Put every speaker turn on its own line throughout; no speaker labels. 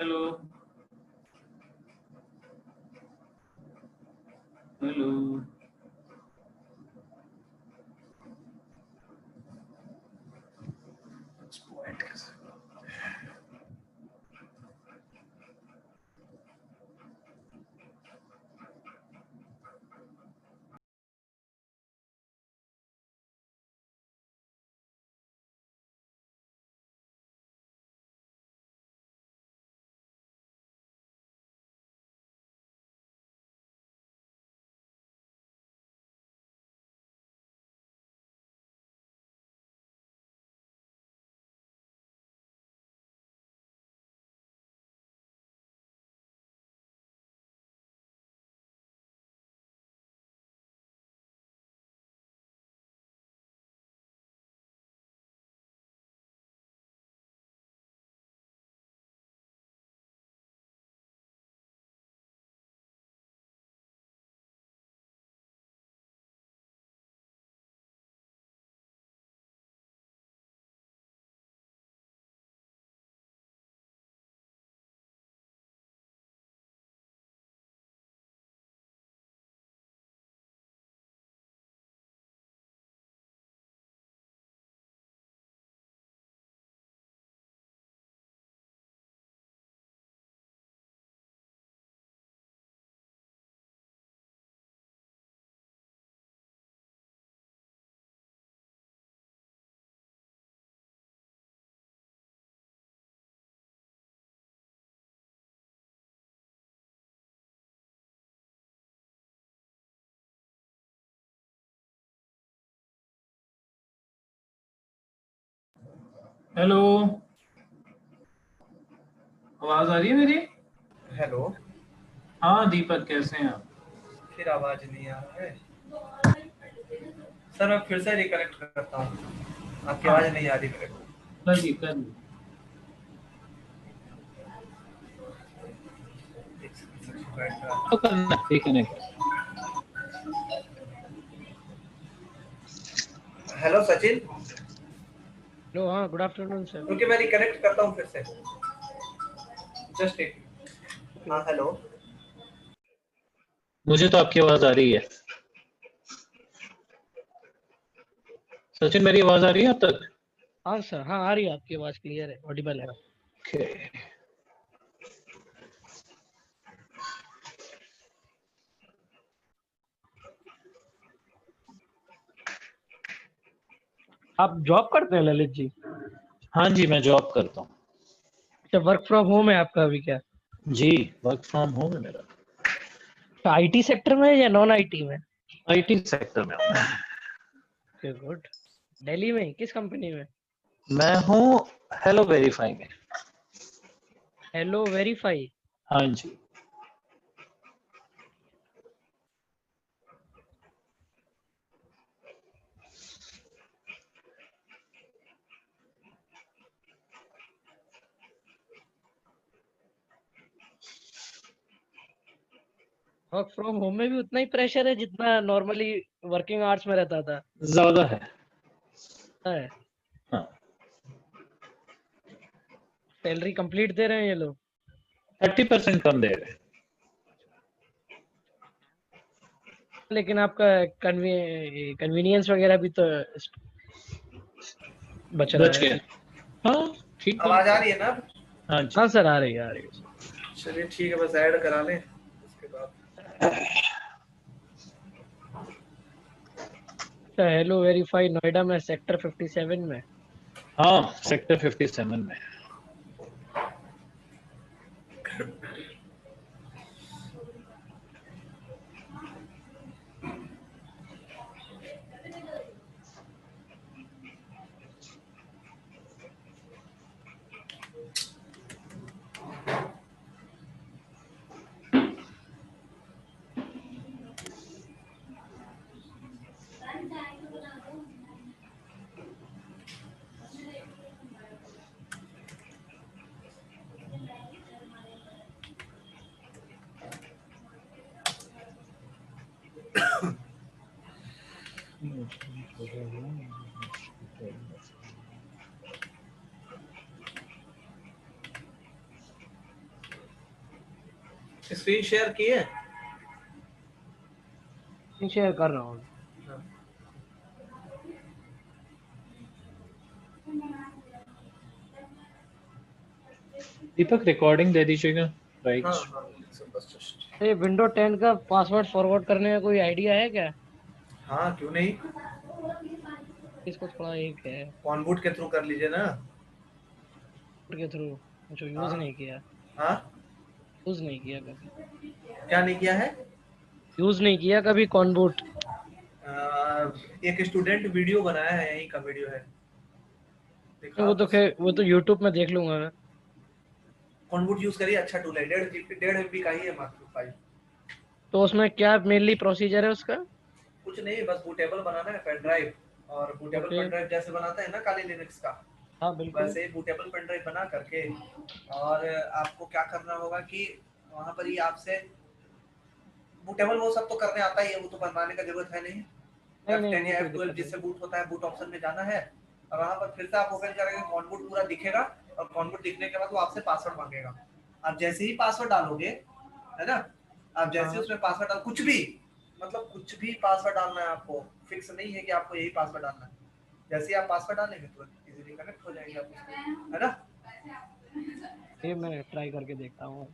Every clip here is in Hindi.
Hello hello. हेलो, आवाज आ रही है मेरी?
हेलो।
हाँ दीपक, कैसे हैं आप?
फिर आवाज नहीं आ रहा है सर, मैं फिर से रिकनेक्ट करता हूँ। आपकी
हाँ,
आवाज नहीं आ रही मेरे को।
करिए करिए।
एक सेकंड बैठ रहा।
तो करना ठीक है, नहीं
हेलो सचिन,
हेलो, हाँ गुड आफ्टरनून सर।
क्योंकि मैं रिकनेक्ट करता हूँ फिर से। जस्ट एक। हाँ हेलो।
मुझे तो आपकी आवाज आ रही है। सचिन, मेरी आवाज आ रही है अब तक?
हाँ सर, हाँ आ रही है, आपकी आवाज क्लियर है, ऑडिबल है।
ओके।
आप जॉब करते हैं ललित जी?
हाँ जी, मैं जॉब करता हूँ।
अच्छा, वर्क फ्रॉम होम है आपका अभी क्या?
जी, वर्क फ्रॉम होम है मेरा।
तो आईटी सेक्टर में है या नॉन आईटी में?
आईटी सेक्टर में हूँ।
Okay good. दिल्ली में किस कंपनी में?
मैं हूँ हेलो वेरीफाई में।
Hello verify.
हाँ जी।
वर्क फ्रॉम होम में भी उतना ही प्रेशर है जितना नॉर्मली वर्किंग आवर्स में रहता था?
ज्यादा है।
है।
हाँ,
सैलरी कंप्लीट दे रहे हैं ये लोग?
30% कम दे रहे हैं।
लेकिन आपका कन्वीनियंस वगैरह भी तो बच रहा
बच
है।
गया। हाँ, ठीक
आवाज
बात
आ
है।
रही है ना?
हाँ जी।
हाँ सर, आ रही है, आ रही है।
चलिए ठीक है, बस ऐड करा लें उसके बाद।
अच्छा, हेलो वेरीफाई नोएडा में सेक्टर 57 में।
हाँ, सेक्टर 57 में। स्क्रीन शेयर किए?
शेयर कर रहा हूँ।
हाँ
दीपक रिकॉर्डिंग दे दीजिएगा। राइट।
हाँ बस जस्ट।
ये विंडो 10 का पासवर्ड फॉरवर्ड करने का कोई आइडिया है क्या?
हाँ क्यों नहीं,
इसको थोड़ा एक है
कॉनबूट के थ्रू कर लीजिए ना।
के थ्रू, जो यूज
हाँ
नहीं किया,
हाँ,
यूज नहीं किया कभी,
क्या नहीं किया है?
यूज नहीं किया कभी कॉनबूट।
एक स्टूडेंट वीडियो बनाया है, यहीं का वीडियो है, दिखा
वो तो
आपको।
खैर वो तो यूट्यूब में देख लूंगा मैं।
कॉनबूट यूज करिए, अच्छा टूल है, 1.5 MB का ही है मात्र फाइल।
तो उसमें क्या मेनली प्रोसीजर है उसका?
कुछ नहीं, बस बूटेबल बनाना है पेन ड्राइव, और बूटेबल
ओके।
पेन ड्राइव जैसे बनाते हैं ना काली लिनक्स का,
हाँ बिल्कुल।
वैसे ही बूटेबल पेन ड्राइव बना करके, और आपको क्या करना होगा कि वहां पर ही आपसे बूटेबल वो सब तो करने आता ही है, वो तो बनवाने का जरूरत है नहीं।
नहीं नहीं,
F10
वो
या
कोई
F12
दिक्कत नहीं।
जिससे बूट होता है, बूट ऑप्शन में जाना है, और वहां पर फिर से आप ओपन करेंगे, कॉनबूट पूरा दिखेगा, और कॉनबूट दिखने के बाद वो आपसे पासवर्ड मांगेगा। आप जैसे ही पासवर्ड डालोगे, है ना, आप जैसे ही
हाँ।
उसमें पासवर्ड डाल, कुछ भी मतलब कुछ भी पासवर्ड डालना है आपको, फिक्स नहीं है कि आपको यही पासवर्ड डालना है। जैसे ही आप पासवर्ड डालेंगे तो इजीली कनेक्ट हो जाएंगे आप उससे, है ना।
ये मैं ट्राई करके देखता हूँ।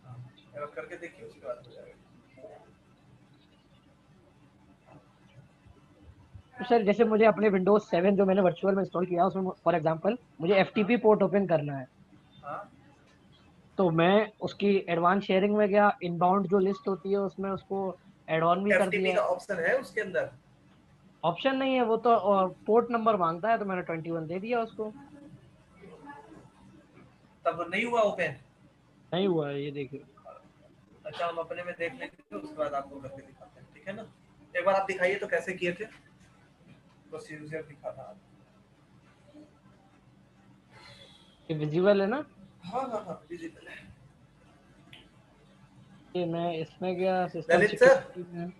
हाँ, एक बार करके देखिए, उसके बाद हो जाएगा।
तो सर जैसे मुझे अपने विंडोज 7 जो मैंने वर्चुअल में इंस्टॉल किया उसमें फॉर एग्जांपल मुझे
हाँ
एफटीपी पोर्ट ओपन करना है,
हाँ,
तो मैं उसकी एडवांस शेयरिंग में गया, इनबाउंड जो लिस्ट होती है उसमें उसको एड ऑन भी कर
एफटीपी
दिया।
का ऑप्शन है उसके अंदर।
ऑप्शन नहीं है वो तो, पोर्ट नंबर मांगता है तो मैंने 21 दे दिया उसको।
तब नहीं हुआ ओपन।
नहीं हुआ है, ये देखिए।
अच्छा, हम अपने में देख लेंगे, उसके बाद आपको करके दिखाते हैं, ठीक है ना। एक बार आप दिखाइए तो कैसे किए थे, प्रोसीजर दिखा था।
ये विजिबल है ना?
हाँ हाँ हाँ, डिजिटल है।
ये मैं इसमें गया सिस्टम
ललित सर,
सिक्योरिटी में,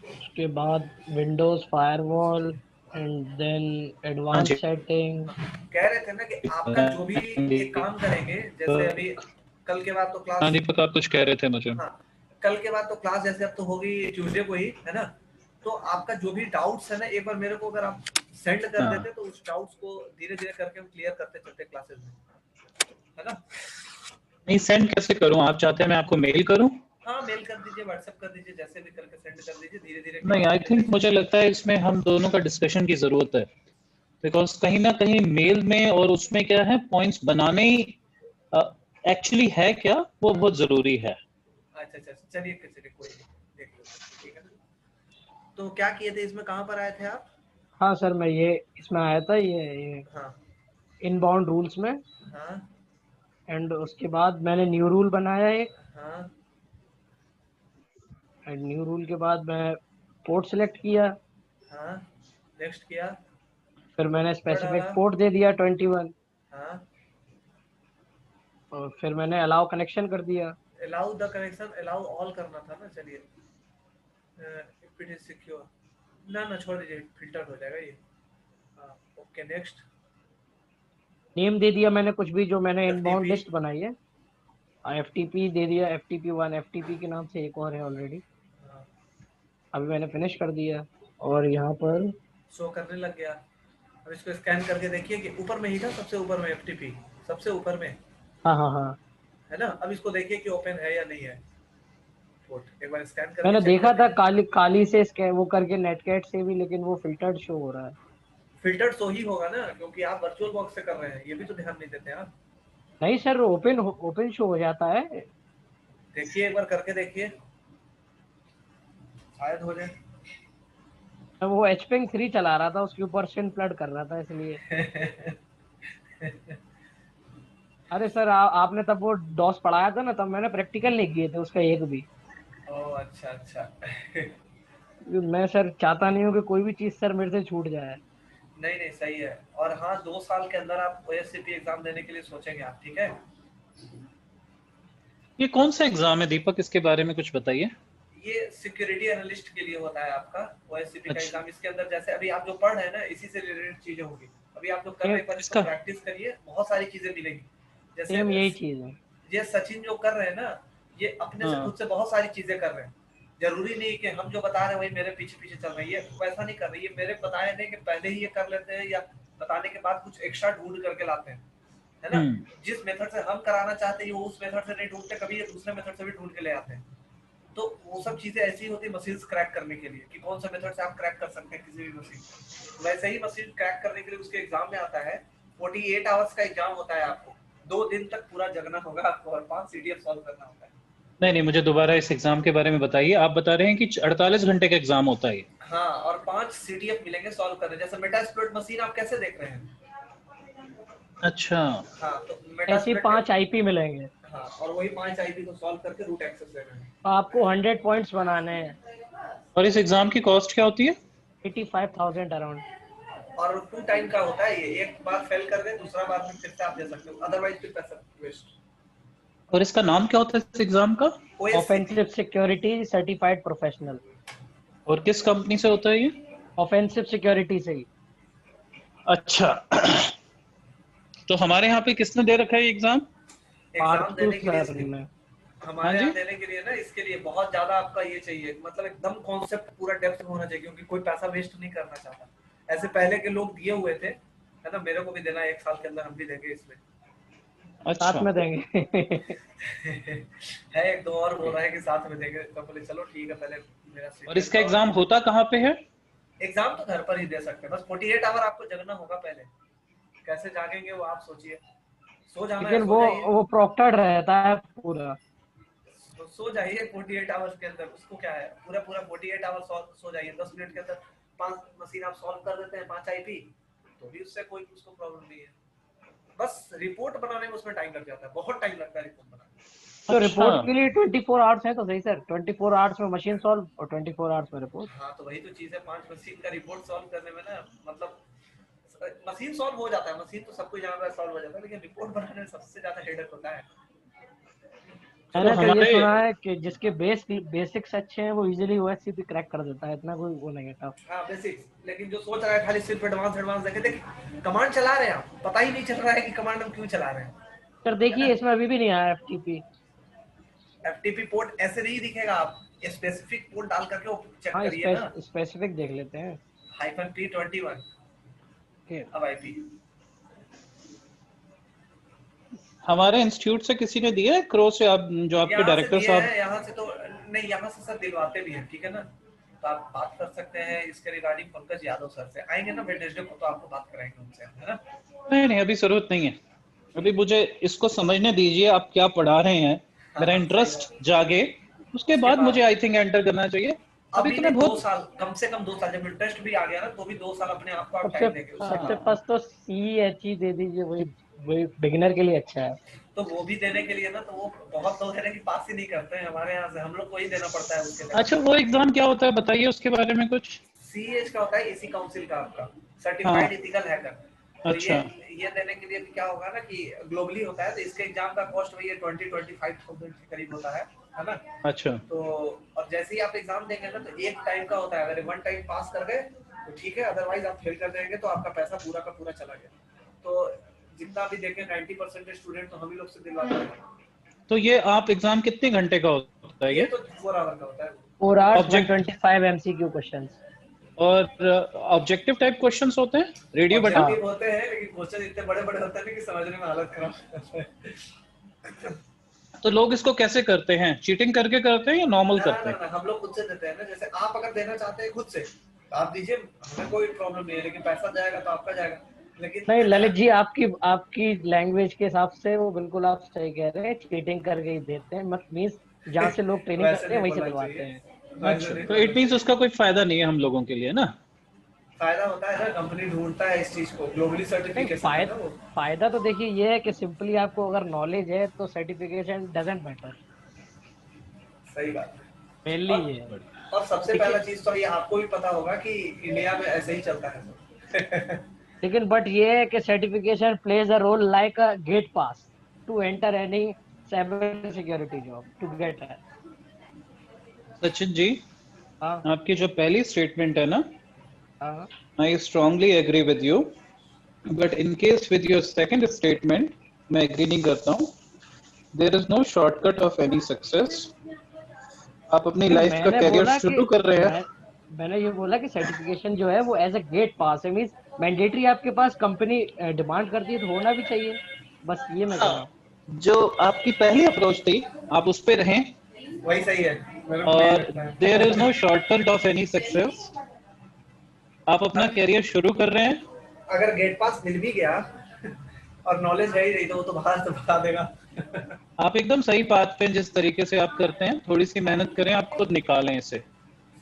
उसके बाद विंडोज फायरवॉल एंड देन
हाँ
एडवांस
जी।
सेटिंग।
कह रहे थे ना कि आपका जो भी एक काम करेंगे, जैसे अभी कल के बाद तो
हाँ
क्लास,
दीपक, आप कुछ कह रहे थे मुझे।
हाँ कल के बाद तो क्लास जैसे अब तो होगी ट्यूसडे को ही, है ना। तो आपका जो भी डाउट्स है ना, एक बार मेरे को अगर आप सेंड कर
हाँ,
देते तो उस डाउट्स को धीरे धीरे करके हम क्लियर करते चलते क्लासेस में, है ना।
नहीं सेंड कैसे करूँ? आप चाहते हैं मैं आपको मेल करूँ?
हाँ मेल कर दीजिए, व्हाट्सएप कर दीजिए, जैसे भी करके सेंड कर दीजिए, धीरे धीरे
नहीं,
क्लास
आई
लेते
थिंक
चलिए।
मुझे लगता है इसमें हम दोनों का डिस्कशन की जरूरत है, बिकॉज कहीं ना कहीं मेल में और उसमें क्या है, पॉइंट्स बनाने ही एक्चुअली है क्या, वो बहुत जरूरी है।
अच्छा अच्छा, चलिए चलिए, कोई नहीं, देख लो, ठीक है ना। तो क्या किए थे इसमें, कहाँ पर आए थे आप?
हाँ सर, मैं ये इसमें आया था, ये
हाँ
इनबाउंड रूल्स में,
हाँ
एंड उसके बाद मैंने न्यू रूल बनाया एक,
हाँ
एंड न्यू रूल के बाद मैं पोर्ट सिलेक्ट किया,
हाँ, नेक्स्ट किया,
फिर मैंने
ऊपर डाला,
स्पेसिफिक पोर्ट दे दिया 21,
हाँ,
और फिर मैंने अलाउ कनेक्शन कर दिया।
Allow the connection, allow all करना था ना, चलिए, इफ इट इज सिक्योर, ना ना छोड़ दीजिए, फिल्टर हो जाएगा ये। हाँ ओके, नेक्स्ट,
नेम दे दिया मैंने कुछ भी जो मैंने इनबाउंड
एफटीपी,
लिस्ट बनाई है, एफटीपी दे दिया, FTP1, FTP के नाम से एक और है ऑलरेडी,
हाँ,
अभी मैंने फिनिश कर दिया। और यहाँ पर
शो करने लग गया। अब इसको स्कैन करके देखिए कि ऊपर में ही था, सबसे ऊपर में एफटीपी, सबसे ऊपर में,
हाँ हाँ हाँ,
है ना। अब इसको देखिए कि ओपन है या नहीं है पोर्ट, एक बार स्कैन करके
मैंने
चेक
देखा
कर
था
लीजिए।
काली काली से स्कैन वो करके नेटकैट से भी, लेकिन वो फिल्टर्ड शो हो रहा है।
फिल्टर तो ही होगा ना, क्योंकि आप वर्चुअल बॉक्स से कर रहे हैं, ये भी तो ध्यान नहीं देते आप।
नहीं सर, ओपन शो हो जाता है।
देखिए एक बार करके देखिए, शायद हो जाए।
वो एचपिंग 3 चला रहा था, उसके ऊपर सिन फ्लड कर रहा था इसलिए। अरे सर, आपने तब वो डॉस पढ़ाया था ना, तब मैंने प्रैक्टिकल नहीं किए थे उसका एक भी।
ओह अच्छा अच्छा।
मैं सर चाहता नहीं हूँ कि कोई भी चीज सर मेरे से छूट जाए।
नहीं नहीं, सही है। और हाँ, 2 साल के अंदर आप ओएससीपी एग्जाम देने के लिए सोचेंगे आप, ठीक है।
ये कौन सा एग्जाम है दीपक, इसके बारे में कुछ बताइए।
ये सिक्योरिटी एनालिस्ट के लिए होता है आपका ओएससीपी का
अच्छा।
एग्जाम। इसके अंदर जैसे अभी आप जो पढ़ रहे हैं ना, इसी से रिलेटेड चीजें होंगी। अभी आप लोग कर रहे हैं, पर इसको प्रैक्टिस करिए, बहुत सारी चीजें मिलेंगी। जैसे
सेम यही चीज है,
ये सचिन जो कर रहे हैं ना, ये अपने से खुद से बहुत सारी चीजें कर रहे हैं। जरूरी नहीं कि हम जो बता रहे हैं वही मेरे पीछे पीछे चल रही है, वैसा नहीं कर रही है। मेरे बताए नहीं कि पहले ही ये कर लेते हैं, या बताने के बाद कुछ एक्स्ट्रा ढूंढ करके लाते हैं, है ना। जिस मेथड से हम कराना चाहते हैं वो उस मेथड से नहीं ढूंढते, कभी ये दूसरे मेथड से भी ढूंढ के ले आते हैं। तो वो सब चीजें ऐसी होती है मशीन क्रैक करने के लिए, कि कौन सा मेथड से आप क्रैक कर सकते हैं किसी भी मशीन। वैसे ही मशीन क्रैक करने के लिए उसके एग्जाम में आता है, 48 आवर्स का एग्जाम होता है। आपको 2 दिन तक पूरा जगना होगा आपको, और 5 सीडीएफ सॉल्व करना होता है।
नहीं, मुझे दोबारा इस एग्जाम के बारे में बताइए। आप बता रहे हैं कि 48 घंटे का एग्जाम होता है।
हाँ, और 5 सीडीएफ मिलेंगे सॉल्व करने। जैसे मेटास्प्लॉइट मशीन आप कैसे देख रहे हैं?
अच्छा।
हाँ, तो
ऐसे 5 आईपी मिलेंगे।
हाँ, और वही 5 आईपी को सॉल्व करके रूट एक्सेस लेना है।
आपको 100 पॉइंट्स बनाने हैं।
और इस एग्जाम की कॉस्ट क्या होती है?
85,000 अराउंड।
और 2 टाइम का होता है ये, एक बार फेल कर दे, दूसरा बार में फिर से आप दे सकते हो, अदरवाइज फिर पैसा वेस्ट।
और इसका नाम क्या होता है इस एग्जाम का?
Offensive security certified professional.
और किस कंपनी से होता है ये?
ऑफेंसिव सिक्योरिटी से ही।
अच्छा।
तो हमारे यहाँ पे किसने दे रखा है एग्जाम?
एग्जाम देने के लिए हमारे यहाँ देने के लिए ना, इसके लिए बहुत ज्यादा आपका ये चाहिए, मतलब एकदम कॉन्सेप्ट पूरा डेप्थ में होना चाहिए, क्योंकि कोई पैसा वेस्ट नहीं करना चाहता। ऐसे पहले के लोग दिए हुए थे, है ना, मेरे को भी देना है 1 साल के अंदर, हम भी देंगे इसमें।
अच्छा।
साथ में देंगे।
है, एक दो और बोल रहा है कि साथ में देंगे, तो बोले चलो ठीक है, पहले मेरा।
और इसका एग्जाम होता कहाँ पे है?
एग्जाम तो घर पर ही दे सकते हैं, बस 48 आवर आपको जगना होगा पहले। कैसे जागेंगे वो आप सोचिए, सो जाना है,
लेकिन वो प्रॉक्टर्ड रहता है पूरा,
तो सो जाइए 48 आवर्स के अंदर। उसको क्या है, पूरा 48 आवर्स सो जाइए। 10 मिनट के अंदर 5 मशीन आप सॉल्व कर देते हैं, 5 आईपी, तो भी उससे कोई उसको प्रॉब्लम नहीं है। बस रिपोर्ट बनाने में उसमें टाइम लग जाता है, बहुत टाइम लगता है रिपोर्ट बनाने में।
तो रिपोर्ट के लिए 24 आवर्स है तो सही सर, 24 आवर्स में मशीन सॉल्व और 24 आवर्स में रिपोर्ट।
हाँ, तो वही तो चीज है, 5 मशीन का रिपोर्ट सॉल्व करने में ना, मतलब मशीन सॉल्व हो जाता है, मशीन तो सब कुछ यहाँ पर सॉल्व हो जाता है, लेकिन रिपोर्ट बनाने में सबसे ज्यादा हेडेक होता है।
मैंने तो ये सुना है कि जिसके बेसिक्स अच्छे हैं वो इजीली ओएससी भी क्रैक कर देता है, इतना कोई वो नहीं है टफ।
हाँ, बेसिक्स। लेकिन जो सोच रहा है खाली सिर्फ एडवांस देखे, देखिए कमांड चला रहे हैं आप, पता ही नहीं चल रहा है कि कमांड हम क्यों चला रहे हैं।
सर देखिए इसमें अभी भी नहीं आया
एफटीपी पोर्ट ऐसे नहीं दिखेगा, आप स्पेसिफिक पोर्ट डाल करके वो चेक करिए ना।
स्पेसिफिक देख लेते हैं।
-P21 अब आईपी
हमारे इंस्टीट्यूट से किसी ने दिया है क्रो से? आप जो आपके डायरेक्टर साहब?
यहाँ से तो नहीं, यहाँ से सर दिलवाते भी हैं, ठीक है ना। तो आप बात कर सकते हैं इसके रिगार्डिंग, पंकज यादव सर से आएंगे ना वेडनेसडे को, तो आपको बात कराएंगे उनसे, है ना।
नहीं, अभी जरूरत नहीं है, अभी मुझे इसको समझने दीजिए आप क्या पढ़ा रहे हैं, मेरा इंटरेस्ट जागे, उसके बाद मुझे आई थिंक एंटर करना चाहिए।
अभी तो मैं 2 साल, कम से कम 2 साल, जब इंटरेस्ट भी आ गया ना, तो भी 2 साल अपने आप को आप टाइम देंगे।
सबसे फर्स्ट तो सीएचई दे दीजिए, वही बिगिनर के लिए अच्छा है।
तो वो भी देने के लिए ना, तो वो बहुत लोग है ना कि पास ही नहीं करते हैं हमारे यहाँ से, हम लोग को ही देना पड़ता है उसके लिए।
अच्छा, वो एग्जाम क्या होता है बताइए उसके बारे में कुछ।
सीएच का होता है एसी काउंसिल का, आपका सर्टिफाइड एथिकल हैकर। तो
अच्छा।
ये देने के लिए क्या होगा ना कि ग्लोबली होता है, तो इसके एग्जाम का कॉस्ट वही 20-25,000 के करीब होता है ना। अच्छा। तो और जैसे ही आप एग्जाम देंगे ना, तो एक टाइम का होता है, अगर 1 टाइम पास कर गए तो ठीक है, अदरवाइज आप फेल कर देंगे तो आपका पैसा पूरा का पूरा चला गया। तो जितना भी देखें 90% स्टूडेंट तो हम ही लोग से दिलवाते हैं। तो ये आप एग्जाम कितने घंटे का होता है? ये तो 4 आवर का होता है।
4 आवर्स में 25 एमसीक्यू क्वेश्चंस
और ऑब्जेक्टिव टाइप क्वेश्चंस होते हैं, रेडियो बटन
होते हैं, लेकिन क्वेश्चन इतने बड़े-बड़े होते हैं कि समझने में हालत खराब। तो लोग इसको कैसे करते हैं, चीटिंग करके करते हैं या नॉर्मल करते हैं? हम लोग खुद से देते हैं ना, जैसे आप अगर देना चाहते हैं खुद से आप दीजिए, हमें कोई प्रॉब्लम नहीं है, लेकिन पैसा जाएगा तो आपका जाएगा। लेकिन
नहीं ललित जी, आपकी लैंग्वेज के हिसाब से वो बिल्कुल आप सही कह रहे हैं, चीटिंग करके ही देते हैं, मत मींस जहाँ से लोग ट्रेनिंग करते हैं वहीं से दिलवाते हैं।
अच्छा, तो इट मींस उसका कोई फायदा नहीं है हम लोगों के लिए ना?
फायदा होता है ना, कंपनी ढूंढता है इस चीज को, ग्लोबली सर्टिफिकेशन।
फायदा तो देखिए ये है कि सिंपली आपको अगर नॉलेज है तो सर्टिफिकेशन डजंट मैटर।
सही बात है,
मेनली ये।
और सबसे पहला चीज तो ये आपको भी पता होगा कि इंडिया में ऐसे ही चलता है।
लेकिन बट ये है कि certification plays a role like a gate pass to enter any cyber security job to get है।
सचिन जी, आपकी जो पहली स्टेटमेंट है ना,
हाँ,
I strongly agree with you but in case with your second statement मैं एग्री नहीं करता हूँ। There is no shortcut of any success. आप अपनी लाइफ का
मैंने
करियर
बोला कि
शुरू कर रहे हैं।
मैंने ये बोला कि सर्टिफिकेशन जो है वो एज अ गेट पास है, मींस मैंडेटरी आपके पास कंपनी डिमांड करती है तो होना भी चाहिए, बस ये मैं कह रहा हूँ।
जो आपकी पहली अप्रोच थी आप उस पे रहें,
वही सही है, मेरे को यही
और
लगता है।
There is no shortcut of any success. आप अपना करियर शुरू कर रहे हैं।
अगर गेट पास मिल भी गया और नॉलेज है ही नहीं तो वो तो बाहर से बता देगा।
आप एकदम सही बात पे, जिस तरीके से आप करते हैं, थोड़ी सी मेहनत करें, आप खुद निकालें इसे।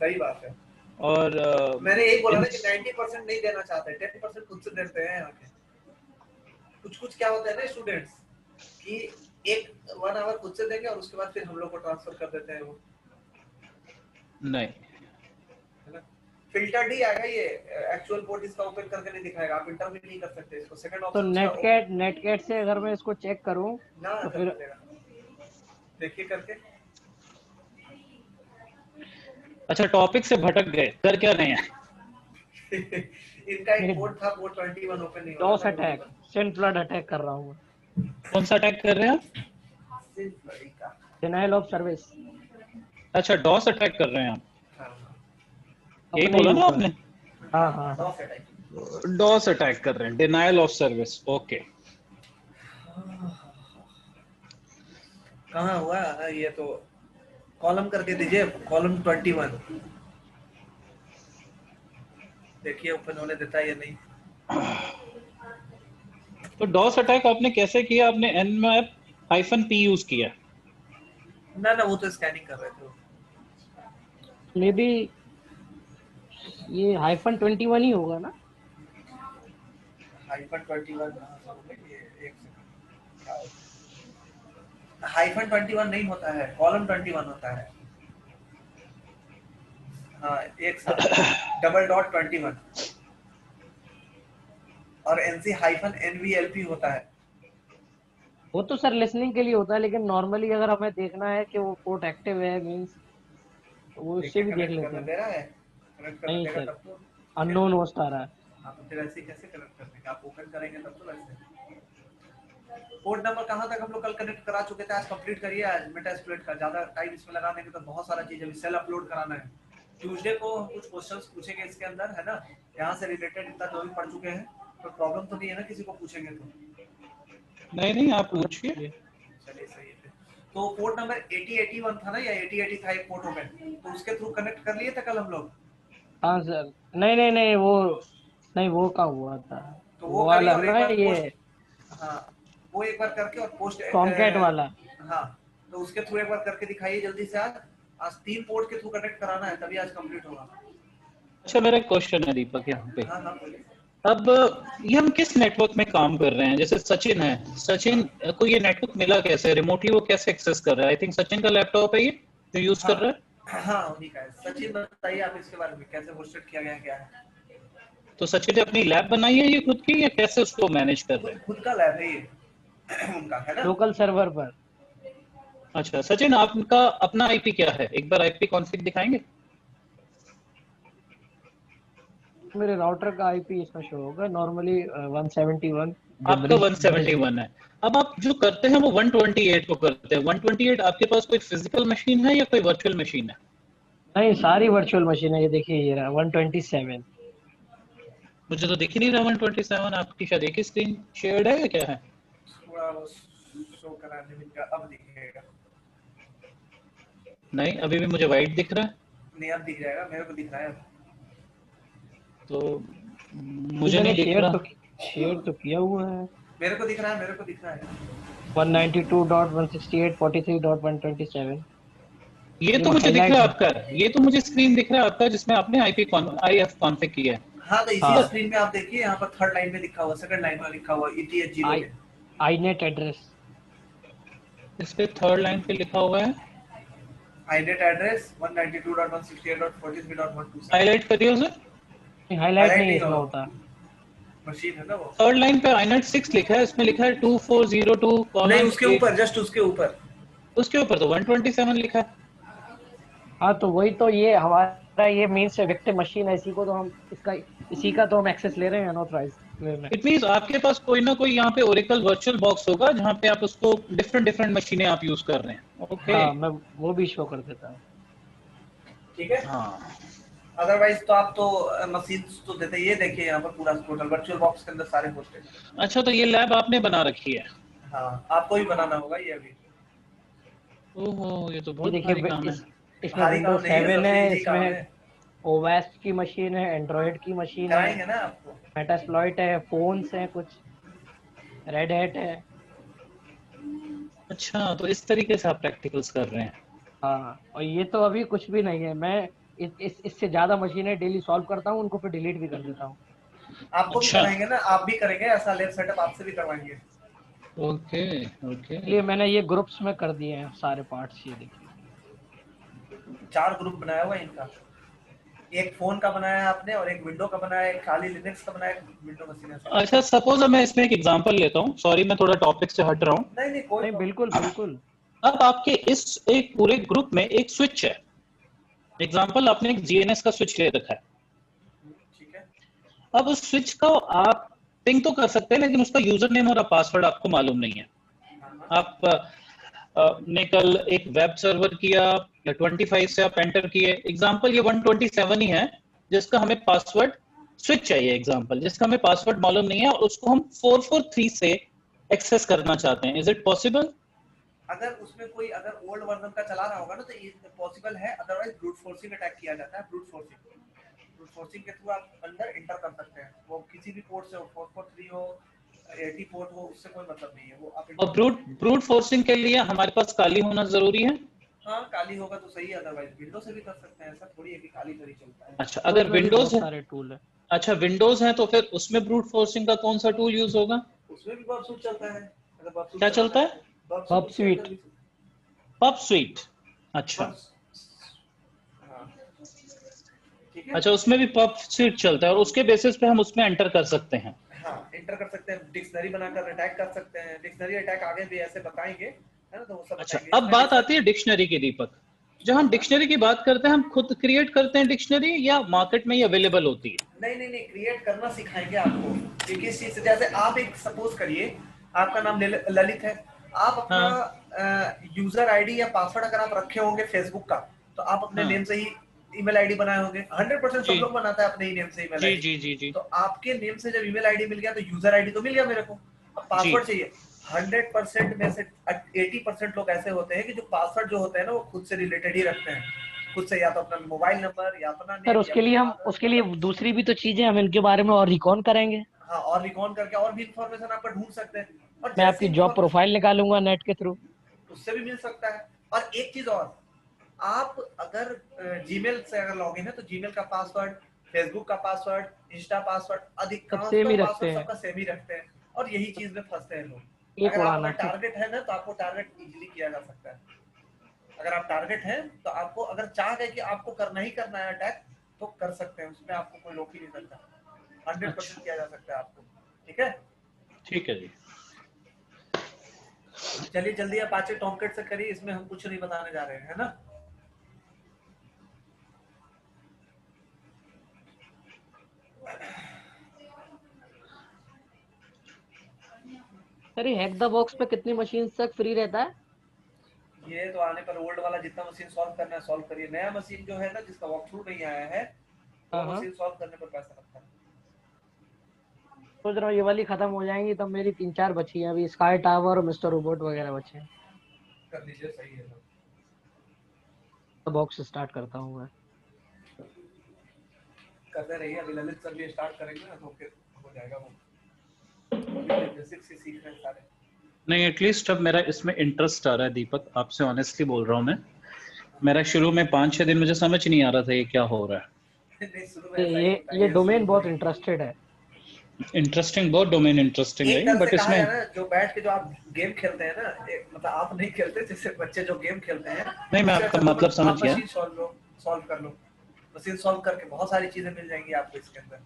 सही बात है।
और
मैंने यही बोला ना कि 90% नहीं देना चाहते, 10% खुद से देते हैं यहाँ के। कुछ क्या होता है ना स्टूडेंट्स कि एक 1 आवर खुद से देंगे और उसके बाद फिर हम लोग को ट्रांसफर कर देते हैं वो,
नहीं,
है ना। फिल्टर्ड ही आएगा ये, एक्चुअल कोड इसका ओपन करके नहीं दिखाएगा, आप इंटर भी नहीं कर सकते इसको। सेकंड
तो
ऑप्शन
नेटकैट से अगर मैं इसको चेक करूँ
ना
तो
कर
फिर
देगा, देखिए करके।
अच्छा, टॉपिक से भटक गए, कर क्या रहे हैं?
इनका एक कोड था वो 21 ओपन नहीं हो
डॉस
रहा
अटैक, सिंफ्लड अटैक कर रहा हूँ,
कौन सा अटैक कर रहे हैं आप?
मैं।
Denial of service.
अच्छा, डॉस अटैक कर रहे हैं आप,
हाँ,
यही
अपने
बोला
ही
ना
ऊपर।
आपने?
हाँ हाँ।
DOS attack.
डॉस अटैक कर रहे हैं, डिनायल ऑफ सर्विस। ओके,
कहाँ हुआ ये? तो कॉलम करके दीजिए, कॉलम 21 देखिए ओपन होने देता है या नहीं।
तो डॉस अटैक आपने कैसे किया? आपने nmap -p यूज किया?
ना वो तो स्कैनिंग कर रहे थे।
मे बी ये -21 ही होगा ना।
-21 ये एक सेकंड, -21 नहीं होता है, कॉलम 21 होता है। हाँ एक साथ $21 और NC-NVLP होता है।
वो तो सर लिसनिंग के लिए होता है, लेकिन नॉर्मली अगर हमें देखना है कि वो पोर्ट एक्टिव है मींस, वो उससे
देखिए
भी देख
कनेक्ट
लेते
करने
हैं।
दे रहा है, कनेक्ट करने
नहीं
देगा
सर,
तब तो।
अननोन होस्ट आ रहा है।
हाँ तो फिर ऐसे कैसे कनेक्ट करने का? आप ओपन करेंगे तब तो वैसे। पोर्ट नंबर कहाँ तक हम लोग कल कनेक्ट करा चुके थे, आज कंप्लीट करिए। आज मेटास्प्लोइट का ज्यादा टाइम इसमें लगा देंगे तो बहुत सारा चीज अभी सेल अपलोड कराना है। ट्यूसडे को हम कुछ क्वेश्चंस पूछेंगे इसके अंदर, है ना। यहाँ से रिलेटेड इतना जो भी पढ़ चुके हैं, तो प्रॉब्लम तो नहीं है ना किसी को पूछेंगे तो?
नहीं, आप पूछिए।
चलिए सही है। तो पोर्ट नंबर 8081 था ना, या 8080 था एक पोर्ट ओपन, तो उसके थ्रू कनेक्ट कर लिए थे कल हम लोग।
हाँ सर, नहीं वो नहीं, वो का हुआ था
तो
वो
वो करिए
वाला
और एक
ना,
बार
ये
पोस्ट, हाँ वो एक बार करके और पोस्ट,
कॉमकैट वाला।
हाँ तो उसके थ्रू एक बार करके दिखाइए जल्दी से। आज 3 पोर्ट के थ्रू कनेक्ट कराना है, तभी आज कंप्लीट होगा।
अच्छा, मेरा एक क्वेश्चन है दीपक यहाँ पे।
हाँ बोलिए।
अब ये हम किस नेटवर्क में काम कर रहे हैं? जैसे सचिन है, सचिन को ये नेटवर्क मिला कैसे? रिमोटली वो कैसे एक्सेस कर रहा है? आई थिंक सचिन का लैपटॉप है ये जो यूज कर रहा है।
हाँ उन्हीं का है। सचिन बताइए आप इसके बारे में, कैसे होस्टेड किया गया है, क्या है?
तो सचिन ने अपनी लैब बनाई है ये खुद की, या कैसे उसको मैनेज कर रहे हैं?
खुद का लैब है ये उनका, है ना।
लोकल सर्वर पर।
अच्छा सचिन, आपका अपना आईपी क्या है? एक बार आईपी कॉन्फ़िग दिखाएंगे?
मेरे राउटर का आईपी इसमें शो होगा नॉर्मली 171।
आपका 171 है। अब आप जो करते हैं वो 128 को करते हैं। 128 आपके पास कोई फिजिकल मशीन है या कोई वर्चुअल मशीन है?
नहीं, सारी वर्चुअल मशीन है। ये देखिए, ये रहा 127।
मुझे तो दिख ही नहीं रहा 127। आपकी शायद एक ही स्क्रीन शेयर्ड है या क्या है?
थोड़ा वो शो कराने में का अब दिखेगा।
नहीं, अभी भी मुझे वाइट दिख रहा है।
नहीं अब दिख जाएगा, मेरे को दिख रहा है अब।
तो मुझे नहीं दिख रहा।
शेयर तो किया हुआ है।
मेरे को दिख रहा है, मेरे को दिख रहा है।
192.168.43.127।
ये तो मुझे दिख रहा है आपका। ये तो मुझे स्क्रीन दिख रहा है आपका, जिसमें आपने IF कॉन्फ़िग किया है।
हाँ तो इसी स्क्रीन में आप देखिए, यहाँ पर थर्ड लाइन में लिखा हुआ, सेकंड लाइन में लिखा हुआ ETH0 में
आईनेट एड्रेस।
इस पे थर्ड लाइन पे लिखा हुआ है
inet एड्रेस 192.168.43.127।
हाईलाइट करिए उसे।
हाईलाइट नहीं इसमें होता।
मशीन है ना वो।
थर्ड लाइन पे INET 6 लिखा है, इसमें लिखा है 2402
नहीं उसके ऊपर, जस्ट उसके ऊपर।
उसके ऊपर तो 127 लिखा है।
हाँ तो वही तो, ये हमारा ये मीन्स विक्टिम मशीन है, इसी को तो हम इसी का तो हम एक्सेस ले रहे हैं अनऑथराइज्ड।
इट मींस आपके पास कोई ना कोई यहाँ पे ओरेकल वर्चुअल बॉक्स होगा जहाँ पे आप उसको डिफरेंट डिफरेंट मशीनें आप यूज कर रहे हैं। ओके
हाँ, मैं वो भी शो कर देता हूँ।
ठीक है।
हाँ
अदरवाइज तो आप तो मशीन तो देते, ये देखिए यहाँ पर पूरा टोटल वर्चुअल बॉक्स के अंदर सारे होते हैं।
अच्छा, तो ये लैब आपने बना रखी है?
हाँ, आपको ही बनाना होगा ये अभी।
ओहो, ये तो
ये
बहुत
देखिए
भारी काम है।
इसमें
भारी काम
विंडोज
नहीं है,
7
सबसे
है,
इजी काम
इसमें
है।
ओएस की मशीन है, एंड्रॉयड की मशीन है,
कराएंगे ना आपको।
मेटास्प्लॉइट है, फोन्स हैं कुछ, रेड हैट है।
अच्छा, तो इस तरीके से आप प्रैक्टिकल्स कर रहे हैं।
हाँ, और ये तो अभी कुछ भी नहीं है। मैं इससे ज्यादा मशीनें डेली सॉल्व करता हूँ, उनको फिर डिलीट भी कर देता हूँ।
आपको भी
अच्छा,
कराएंगे ना, आप भी करेंगे ऐसा लैब सेटअप, आपसे भी करवाएंगे।
Okay okay.
इसलिए मैंने ये ग्रुप्स में कर दिए हैं सारे पार्ट्स। ये देखिए
4 ग्रुप बनाया हुआ है इनका। एक फोन का बनाया है आपने, और एक विंडो का बनाया है, एक खाली लिनक्स का बनाया है, विंडो मशीन ऐसा।
अच्छा, सपोज मैं इसमें एक एग्जांपल लेता हूँ, सॉरी मैं थोड़ा टॉपिक से हट रहा हूँ।
नहीं नहीं, कोई
नहीं, बिल्कुल बिल्कुल।
अब आपके इस एक पूरे ग्रुप में एक स्विच है, एग्जांपल आपने एक जीएनएस का स्विच ले रखा है।
ठीक है।
अब उस स्विच को आप पिंग तो कर सकते हैं, लेकिन उसका यूजर नेम और पासवर्ड आपको मालूम नहीं है। आप ने कल एक वेब सर्वर किया या 25 से आप एंटर किए, एग्जांपल ये 127 ही है जिसका हमें पासवर्ड स्विच चाहिए, एग्जांपल जिसका हमें पासवर्ड मालूम नहीं है और उसको हम 443 से एक्सेस करना चाहते हैं। Is it possible?
अगर उसमें कोई अगर ओल्ड वर्जन का चला रहा होगा ना तो ये पॉसिबल है, अदरवाइज ब्रूट फोर्सिंग अटैक किया जाता है। ब्रूट फोर्सिंग के थ्रू आप अंदर एंटर कर सकते हैं, वो किसी भी पोर्ट से हो, 443 हो, 80 पोर्ट हो, उससे कोई मतलब नहीं है, वो आप
और ब्रूट फोर्सिंग के लिए हमारे पास काली होना जरूरी है?
हाँ, काली होगा तो सही है, अदरवाइज विंडो से भी कर सकते हैं। ऐसा थोड़ी है कि काली पर ही चलता है।
अच्छा, अगर
उसमें भी
विंडोज
बहुत
है,
सारे टूल है।
अच्छा विंडोज है तो फिर उसमें ब्रूट फोर्सिंग का कौन सा टूल यूज होगा?
उसमें भी बर्ब सूट चलता है, अगर बर्ब सूट
क्या
चलाना
चलता
है
है?
तो। बर्ब सूट
पब
उसके अंदर
स्वीट।
भी।
Pub sweet. अच्छा
बर्ब, हाँ, ठीक है।
अच्छा, उसमें भी पब स्वीट चलता है और उसके बेसिस पे हम उसमें एंटर कर सकते हैं।
हाँ, एंटर कर सकते हैं, डिक्शनरी बनाकर अटैक कर सकते हैं। डिक्शनरी अटैक आगे भी ऐसे बताएंगे, है ना, तो वो सब
अच्छा,
बताएंगे
अब
इसमें
बात आती है डिक्शनरी की, दीपक। जब हम
हाँ।
डिक्शनरी की बात करते हैं, हम खुद क्रिएट करते हैं डिक्शनरी या मार्केट में ही अवेलेबल होती है?
नहीं नहीं नहीं, क्रिएट करना सिखाएंगे आपको कि किस चीज से। जैसे आप एक सपोज करिए, आपका नाम ललित है, आप अपना
हाँ
यूजर आईडी या पासवर्ड अगर आप रखे होंगे फेसबुक का, तो आप अपने
हाँ
नेम से ही ईमेल आईडी बनाए होंगे। 100% सब
जी
लोग बनाता है अपने ही नेम से ईमेल
जी
आईडी।
जी जी जी
तो आपके नेम से जब ईमेल आईडी मिल गया तो यूजर आईडी तो मिल गया मेरे को, अब
जी।
पासवर्ड चाहिए। 100% में से 80% लोग ऐसे होते हैं कि जो पासवर्ड जो होते हैं ना वो खुद से रिलेटेड ही रखते हैं, खुद से, या तो अपना मोबाइल नंबर या अपना
सर
नेम या अपना फादर
उसके लिए
नंबर।
दूसरी भी तो चीजें हम इनके बारे में और रिकॉन करेंगे।
हाँ, और रिकॉन करके और भी इंफॉर्मेशन आपका ढूंढ सकते हैं, और
मैं
जैसी
आपकी जॉब
इंफॉर्मेशन
प्रोफाइल निकालूंगा नेट के थ्रू।
उससे भी मिल सकता है। और एक चीज और, आप अगर जीमेल से अगर लॉगिन है तो जीमेल का पासवर्ड, फेसबुक का पासवर्ड, इंस्टा पासवर्ड,
सब
अधिकांश
सेम
तो
ही रखते
पासवर्ड
हैं।
सबका सेम ही रखते हैं, और यही चीज में फंसते हैं लोग।
एक
अगर आप
उड़ाना।
अगर टारगेट है ना तो आपको टारगेट इजीली किया जा सकता है। अगर आप टारगेट हैं तो आपको अगर चाह गए कि आपको करना ही करना है अटैक, तो कर सकते हैं, उसमें आपको कोई रोक ही नहीं सकता। 100%
अच्छा,
किया जा सकता है आपको। ठीक है,
ठीक है जी।
चलिए जल्दी अपाचे टॉमकेट से करिए, इसमें हम कुछ नहीं बताने जा रहे हैं, है ना।
सर, ये हैक द बॉक्स पे कितनी मशीन तक फ्री रहता है?
ये तो आने पर ओल्ड वाला जितना मशीन सॉल्व करना है सॉल्व करिए। नया मशीन जो है ना, जिसका वॉक थ्रू नहीं आया है, वो
हाँ,
मशीन सॉल्व करने पर पैसा लगता है।
सोच रहा हूँ ये वाली खत्म हो जाएंगी तब मेरी 3-4 बची हैं। अभी स्काई टावर और मिस्टर रोबोट वगैरह बचे हैं।
कर लीजिए, सही है तो।
तो बॉक्स स्टार्ट करता हूँ मैं।
करते रहिए, अभी ललित सर भी स्टार्ट करेंगे ना तो फिर हो जाएगा वो। बेसिक्स ही सीख रहे हैं सारे।
नहीं, एटलीस्ट अब मेरा इसमें इंटरेस्ट आ रहा है दीपक, आपसे ऑनेस्टली बोल रहा हूँ मैं। मेरा शुरू में 5-6 दिन मुझे समझ नहीं आ रहा था ये क्या हो रहा है।
नहीं, शुरू में
ये
ऐसा ही
ये
होता है,
ये
ये
डोमेन
शुरू में
बहुत
ही।
इंटरेस्टेड है।
इंटरेस्टिंग, बहुत डोमेन इंटरेस्टिंग
एक
है,
तरह से
बट
कहा
इसमें
जाए ना, जो बैठ के जो आप गेम खेलते हैं ना, मतलब आप नहीं खेलते, जैसे बच्चे जो गेम खेलते हैं,
नहीं, मैं
उससे
आपका
अच्छा तो
मतलब समझ
आप
गया।
मशीन सॉल्व कर लो। मशीन सॉल्व करके बहुत सारी चीजें मिल जाएंगी आपको इसके अंदर।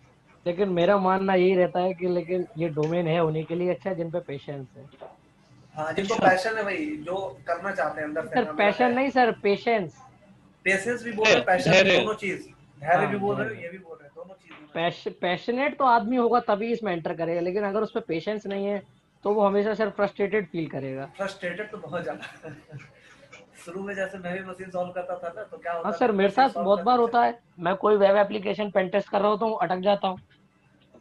लेकिन मेरा मानना यही रहता है कि लेकिन ये डोमेन है उन्हीं के लिए अच्छा है जिन पे पेशेंस है।
हाँ, जिनको
अच्छा,
पैशन है भाई, जो करना चाहते हैं अंदर से,
सर
हाँ मेरा
पैशन
है।
नहीं सर, पेशेंस।
पेशेंस भी बोल रहे हैं, पैशन भी,
धैर्य।
दोनों चीज। धैर्य भी
हाँ,
बोल रहे हो,
धैर्य।
ये भी बोल रहे हैं, दोनों
पैशनेट तो आदमी होगा तभी इसमें एंटर करेगा, लेकिन अगर उसमें पेशेंस नहीं है तो वो हमेशा सिर्फ फ्रस्ट्रेटेड फील करेगा।
फ्रस्ट्रेटेड तो बहुत ज्यादा शुरू में जैसे मैं भी मशीन सॉल्व करता था ना, तो क्या
हाँ
होता था
सर,
कि
मेरे
मशीन
साथ
सॉल्व
बहुत
करते
बार होता है, मैं कोई वेब एप्लीकेशन पेन टेस्ट कर रहा होता हूँ, अटक जाता हूँ।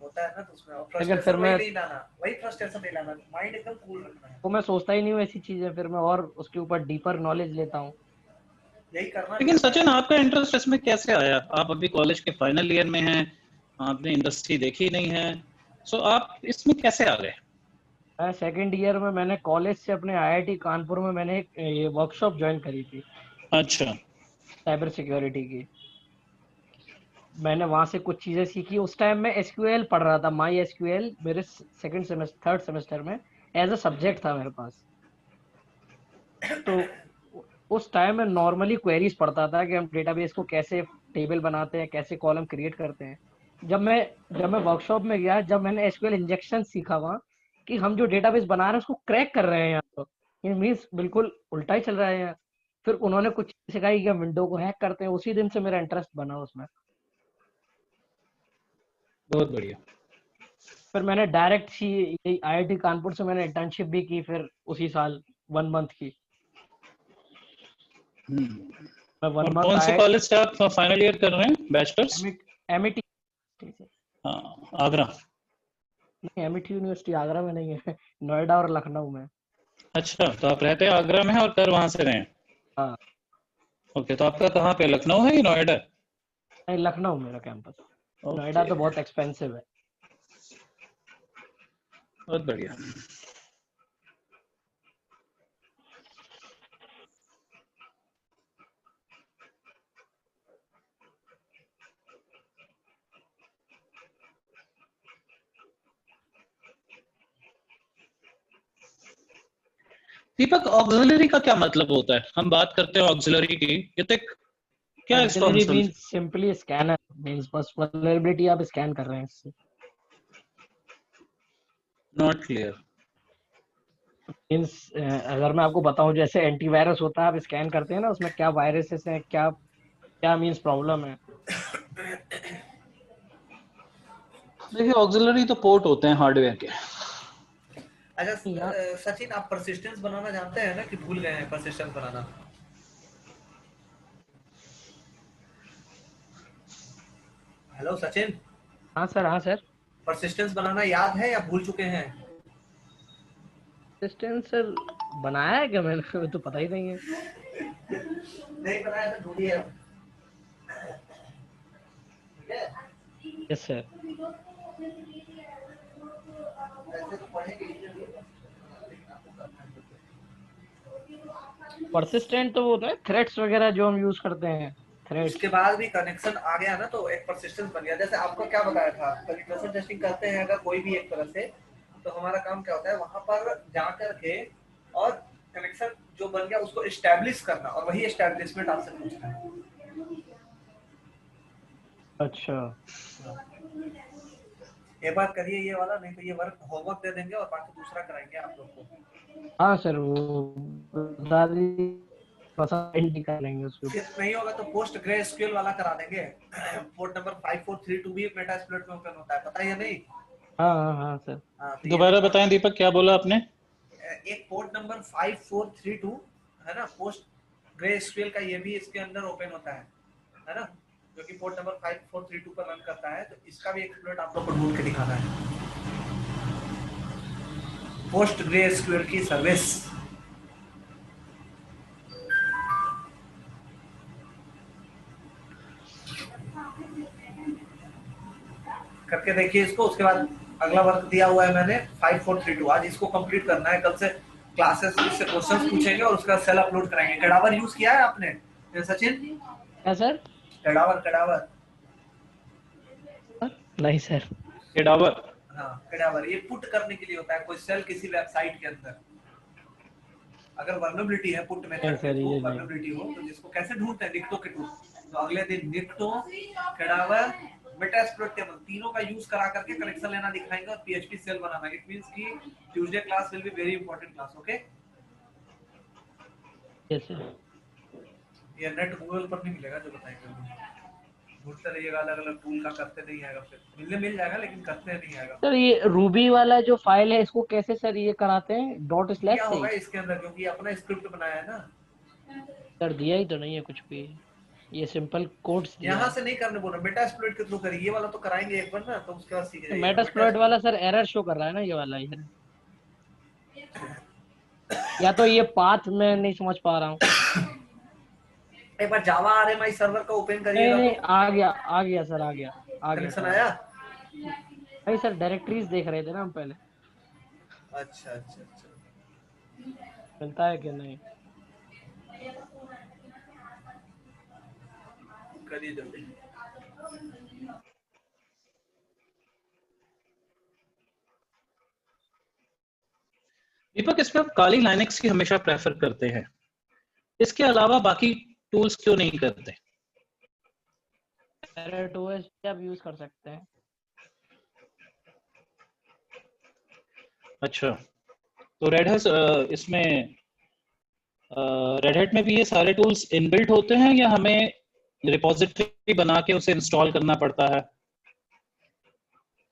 होता है ना, तो उसमें
लेकिन फिर
फ्रस्ट्रेशन वही
मैं
नहीं लाना, वही फ्रस्ट्रेशन नहीं लाना, माइंड एकदम कूल रखना है।
वो मैं सोचता ही नहीं हूँ ऐसी चीजें, फिर मैं और उसके ऊपर डीपर नॉलेज लेता हूँ।
यही करना भी
लेकिन
होता है।
सचिन, आपका इंटरेस्ट इसमें कैसे आया? आप अभी कॉलेज के फाइनल ईयर में हैं, आपने इंडस्ट्री देखी नहीं है, सो आप इसमें कैसे आ गए?
मैं सेकंड ईयर में मैंने कॉलेज से अपने आईआईटी कानपुर में मैंने एक ये वर्कशॉप ज्वाइन करी थी
अच्छा।
साइबर सिक्योरिटी की। मैंने वहां से कुछ चीजें सीखी। उस टाइम मैं एसक्यूएल पढ़ रहा था, माई एसक्यूएल मेरे सेकंड सेमेस्टर थर्ड सेमेस्टर में एज अ सब्जेक्ट था मेरे पास। तो उस टाइम में नॉर्मली क्वेरीज पढ़ता था कि हम डेटाबेस को कैसे टेबल बनाते हैं, कैसे कॉलम क्रिएट करते हैं। जब मैं जब मैं वर्कशॉप में गया, जब मैंने एसक्यूएल इंजेक्शन सीखा वहाँ कि हम जो डेटाबेस बना रहे हैं उसको क्रैक कर रहे हैं यहाँ तो, ये मीन्स बिल्कुल उल्टा ही चल रहा है यहाँ। फिर उन्होंने कुछ सिखाई कि हम विंडो को हैक करते हैं, उसी दिन से मेरा इंटरेस्ट बना उसमें।
बहुत बढ़िया।
फिर मैंने डायरेक्ट सी आईआईटी कानपुर से मैंने इंटर्नशिप भी की, फिर उसी साल 1 मंथ की। मैं वन
और
मंथ
कौन से
आया।
कॉलेज से आप फाइनल ईयर कर रहे हैं, बैचलर्स?
एमिटी।
हाँ, आगरा।
नहीं, एमिटी यूनिवर्सिटी आगरा में नहीं है, नोएडा और लखनऊ में।
अच्छा, तो आप रहते हैं आगरा में हैं और कर वहां से रहे हैं?
हाँ।
ओके, तो आपका कहाँ पे, लखनऊ है या नोएडा?
नहीं, लखनऊ मेरा कैंपस। नोएडा
ओके,
तो बहुत एक्सपेंसिव है।
बहुत बढ़िया। दीपक, ऑक्सिलरी का क्या मतलब होता है? हम बात करते हैं ऑक्सिलरी की, ये तो क्या इसको हम
ऑक्सिलरी
समझ?
मींस सिंपली स्कैनर, मींस बस वल्नरेबिलिटी आप स्कैन कर रहे हैं इससे।
Not clear.
मींस अगर मैं आपको बताऊं, जैसे एंटीवायरस होता है, आप स्कैन करते हैं ना, उसमें क्या वायरसेस हैं, क्या क्या मींस प्रॉब्लम है।
देखिए, ऑक्सिलरी तो पोर्ट होते हैं हार्डवेयर के।
अच्छा
यहाँ
सचिन, आप परसिस्टेंस बनाना जानते हैं ना, कि भूल गए हैं परसिस्टेंस बनाना? हेलो सचिन,
हाँ सर, हाँ सर।
परसिस्टेंस बनाना याद है या भूल चुके हैं?
डिस्टेंस सर बनाया है क्या मैंने? तो पता ही नहीं है।
नहीं बनाया तो ढूंढिए। ठीक है,
यस सर।
ऐसे तो पढ़ेंगे ही।
परसिस्टेंट तो वो होता है थ्रेड्स वगैरह जो हम यूज करते हैं,
उसके
थ्रेड्स।
बाद भी कनेक्शन आ गया ना, तो एक परसिस्टेंस बन गया। जैसे आपको क्या बताया था, पेनिट्रेशन टेस्टिंग करते हैं अगर कोई भी एक तरह से, तो हमारा काम क्या होता है, वहां पर जा करके और कनेक्शन जो बन गया उसको एस्टैब्लिश करना, और वही एस्टैब्लिशमेंट आपसे पूछना है।
अच्छा।
एक बार करिए ये वाला, नहीं तो ये वर्क होमवर्क दे देंगे और बाकी दूसरा कराएंगे आप लोग को।
हाँ सर, वो बता दी, पसंद कर लेंगे उसके ऊपर।
फिर नहीं होगा तो पोस्ट ग्रे एसक्यूएल वाला करा देंगे। पोर्ट नंबर 5432 भी मेटास्प्लॉइट में ओपन होता है, पता है या नहीं?
हाँ हाँ हाँ सर।
हाँ, तो ये भी
दोबारा
पोर्ट,
बताएं दीपक, क्या बोला आपने?
एक पोर्ट नंबर 5432 है ना, पोस्ट ग्रे एसक्यूएल का, ये भी इसके अंदर ओपन होता है ना, जो कि पोर्ट नंबर 5432 पर रन करता है। तो इसका भी एक्सप्लोइट आप लोग को ढूंढ के दिखाना है, पोस्ट ग्रे एसक्यूएल की सर्विस। करके देखिए इसको। उसके बाद अगला वर्क दिया हुआ है मैंने 5432, आज इसको कंप्लीट करना है। कल से क्लासेस से क्वेश्चंस पूछेंगे और उसका सेल अपलोड कराएंगे। कैडावर यूज किया है आपने सचिन?
क्या सर?
Cadaver, cadaver.
नहीं सर।
केडावर?
हाँ, कैडावर ये पुट करने के लिए होता है, कोई सेल किसी वेबसाइट के अंदर अगर वर्नेबिलिटी है, पुट
नहीं
मेथड के
सर,
थ्रू
ये नहीं।
वर्नेबिलिटी हो, तो जिसको कैसे ढूंढते हैं, निक्टो के थ्रू। तो अगले दिन निक्टो, कैडावर, मेटास्प्लॉइट टेबल, तीनों का यूज करा करके कनेक्शन लेना दिखाएंगे और पीएचपी सेल बनाना। इट मींस कि Tuesday class will be very important class. Okay,
yes sir.
ये नेट गूगल पर नहीं मिलेगा जो बताएंगे। ढूंढते रहिएगा अलग अलग टूल का, करते नहीं आएगा, फिर मिल जाएगा लेकिन करते नहीं आएगा।
सर ये रूबी वाला जो फाइल है इसको कैसे सर ये कराते हैं, डॉट स्लैश
क्या
से
होगा
ही?
इसके अंदर, क्योंकि अपना स्क्रिप्ट बनाया है ना।
सर दिया ही तो नहीं है कुछ भी, ये सिंपल कोड्स दिया
यहाँ
है।
से नहीं करने बोला, मेटा एक्सप्लॉइट के थ्रू करिए, ये वाला तो कराएंगे एक बार ना, तो उसके बाद सीख जाइएगा मेटा
मेटास्प्लॉइट वाला
एक्सप्लॉइट।
सर एरर शो कर रहा है ना ये वाला, ये या तो ये पाथ में नहीं समझ पा रहा हूँ।
एक बार जावा आरएमआई सर्वर का ओपन
नहीं
करिएगा
नहीं,
तो।
आ गया सर, आ गया
कनेक्शन
सर, आ
आया?
गया। नहीं सर, डायरेक्टरीज देख रहे थे ना हम पहले,
अच्छा अच्छा अच्छा,
मिलता है कि नहीं।
करिए जल्दी।
दीपक, इसमें आप काली लाइनेक्स की हमेशा प्रेफर करते हैं, इसके अलावा बाकी टूल्स क्यों नहीं करते?
पैरेट ओएस भी आप यूज कर सकते हैं।
अच्छा, तो रेड हैट इसमें रेड हैट में भी ये सारे टूल्स इनबिल्ट होते हैं या हमें रिपोजिटरी बना के उसे इंस्टॉल करना पड़ता है?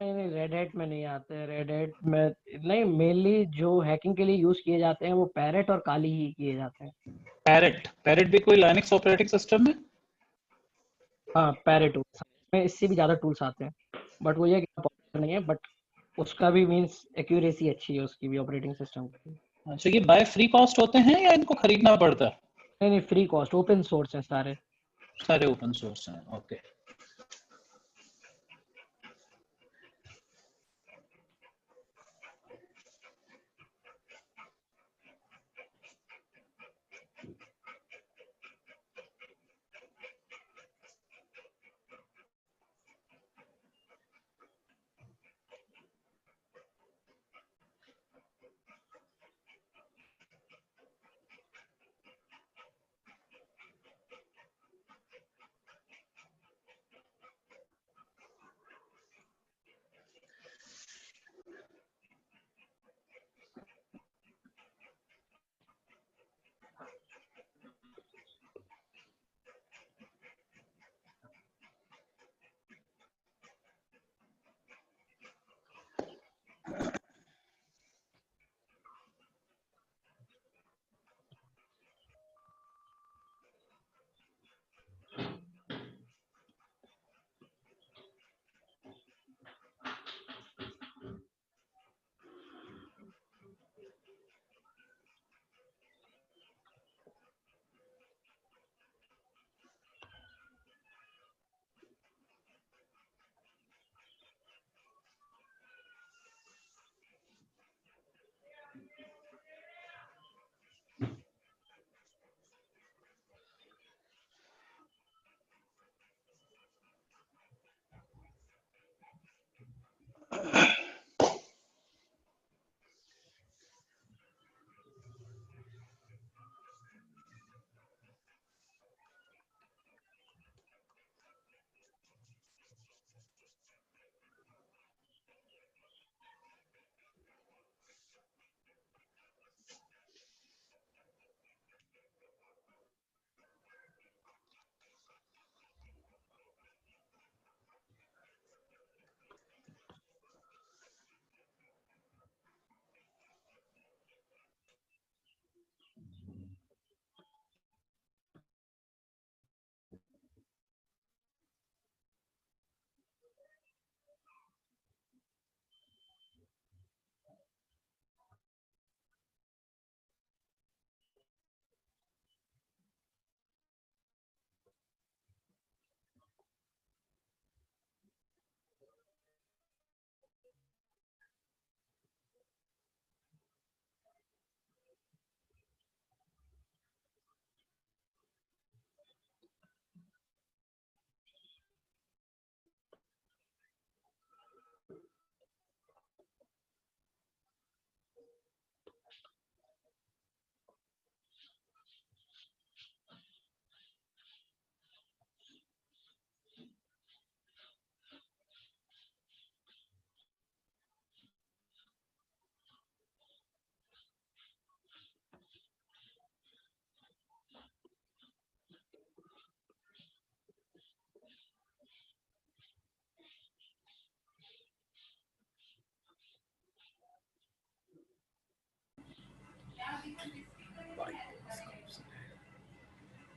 नहीं नहीं, रेड हैट में नहीं आते, रेड हैट में नहीं, मेनली जो हैकिंग के लिए यूज किए जाते हैं वो पैरेट और काली ही किए जाते हैं।
पैरेट पैरेट भी कोई लाइनेक्स ऑपरेटिंग सिस्टम है?
हाँ पैरेट में इससे भी ज्यादा टूल्स आते हैं, बट वो ये पॉपुलर नहीं है, बट उसका भी मींस एक्यूरेसी अच्छी है उसकी भी, ऑपरेटिंग सिस्टम की।
अच्छा, ये बाय फ्री कॉस्ट होते हैं या इनको खरीदना पड़ता है?
नहीं नहीं, फ्री कॉस्ट, ओपन सोर्स है सारे।
सारे ओपन सोर्स हैं, ओके।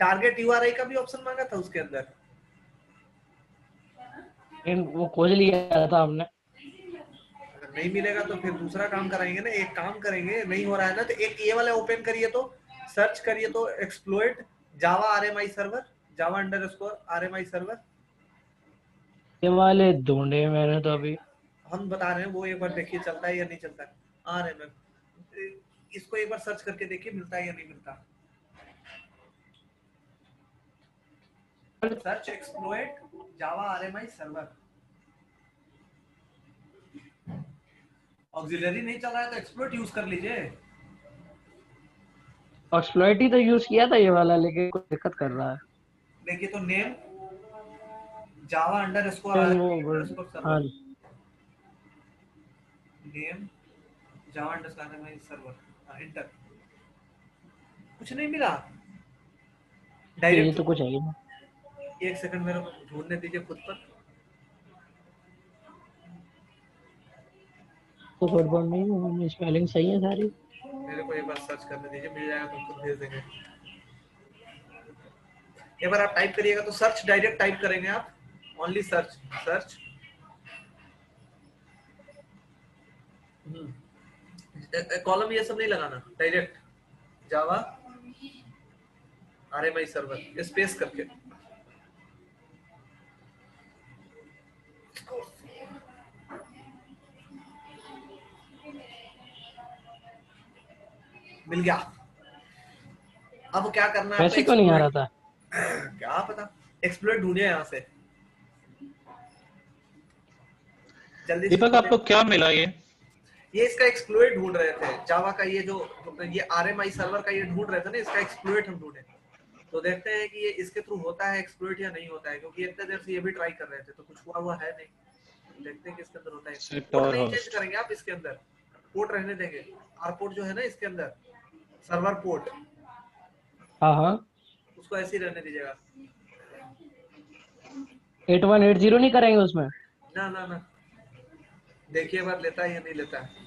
टारगेट यूआरआई का भी ऑप्शन मांगा था उसके अंदर,
वो खोज लिया था हमने।
अगर नहीं मिलेगा तो फिर दूसरा काम कराएंगे ना। एक काम करेंगे, नहीं हो रहा है ना तो एक ये वाला ओपन करिए, तो सर्च करिए तो एक्सप्लोइट जावा आरएमआई सर्वर, जावा अंडरस्कोर आरएमआई सर्वर।
ये वाले ढूंढे मैंने तो अभी।
हम बता रहे हैं वो एक बार देखिए चलता है या नहीं चलता है। आरएमएम, इसको एक बार सर्च करके देखिए मिलता है या नहीं मिलता। सर्च एक्सप्लोइट जावा आरएमआई सर्वर। ऑक्सिलरी नहीं चल रहा है तो एक्सप्लोइट यूज कर लीजिए।
एक्सप्लॉइट ही तो यूज किया था ये वाला, लेकिन कुछ दिक्कत कर रहा है।
देखिए तो नेम जावा अंडरस्कोर
वो हाँ,
सर्वर, नेम जावा अंडरस्कोर आरएमआई सर्वर, एंटर। कुछ नहीं मिला
ये
डायरेक्ट।
तो कुछ है ही नहीं।
एक सेकंड मेरे को ढूंढने दीजिए खुद पर।
तो गड़बड़ नहीं है, स्पेलिंग सही है सारी।
मेरे को एक बार सर्च करने दीजिए, मिल जाएगा तो खुद भेज देंगे। एक बार आप टाइप करिएगा तो सर्च डायरेक्ट टाइप करेंगे आप, ओनली सर्च, सर्च कॉलम ये सब नहीं लगाना, डायरेक्ट जावा आरएमआई सर्वर स्पेस करके। मिल गया। अब क्या करना है आपको,
वैसे क्यों नहीं आ रहा
एक्सप्लोइट,
था?
क्या पता, एक्सप्लोइट ढूंढिए यहाँ से जल्दी से
दीपक आपको क्या मिला
ये इसका एक्सप्लोइट ढूंढ रहे थे जावा का, ये आरएमआई सर्वर का ये ढूंढ रहे थे ना, इसका एक्सप्लोइट हम ढूंढे। तो देखते हैं कि ये इसके थ्रू होता है एक्सप्लोइट या नहीं होता है, क्योंकि इतने देर से ये भी ट्राई कर रहे थे तो कुछ हुआ है नहीं। देखते हैं कि इसके अंदर होता है। पोर्ट
सिक्योर
नहीं चेंज
होस्ट?
करेंगे आप इसके अंदर, पोर्ट रहने देंगे। आर पोर्ट जो है ना इसके अंदर, सर्वर पोर्ट,
हाँ हाँ,
उसको ऐसे ही रहने दीजिएगा।
8180 नहीं करेंगे उसमें?
ना ना ना, देखिए बार लेता है या नहीं लेता है।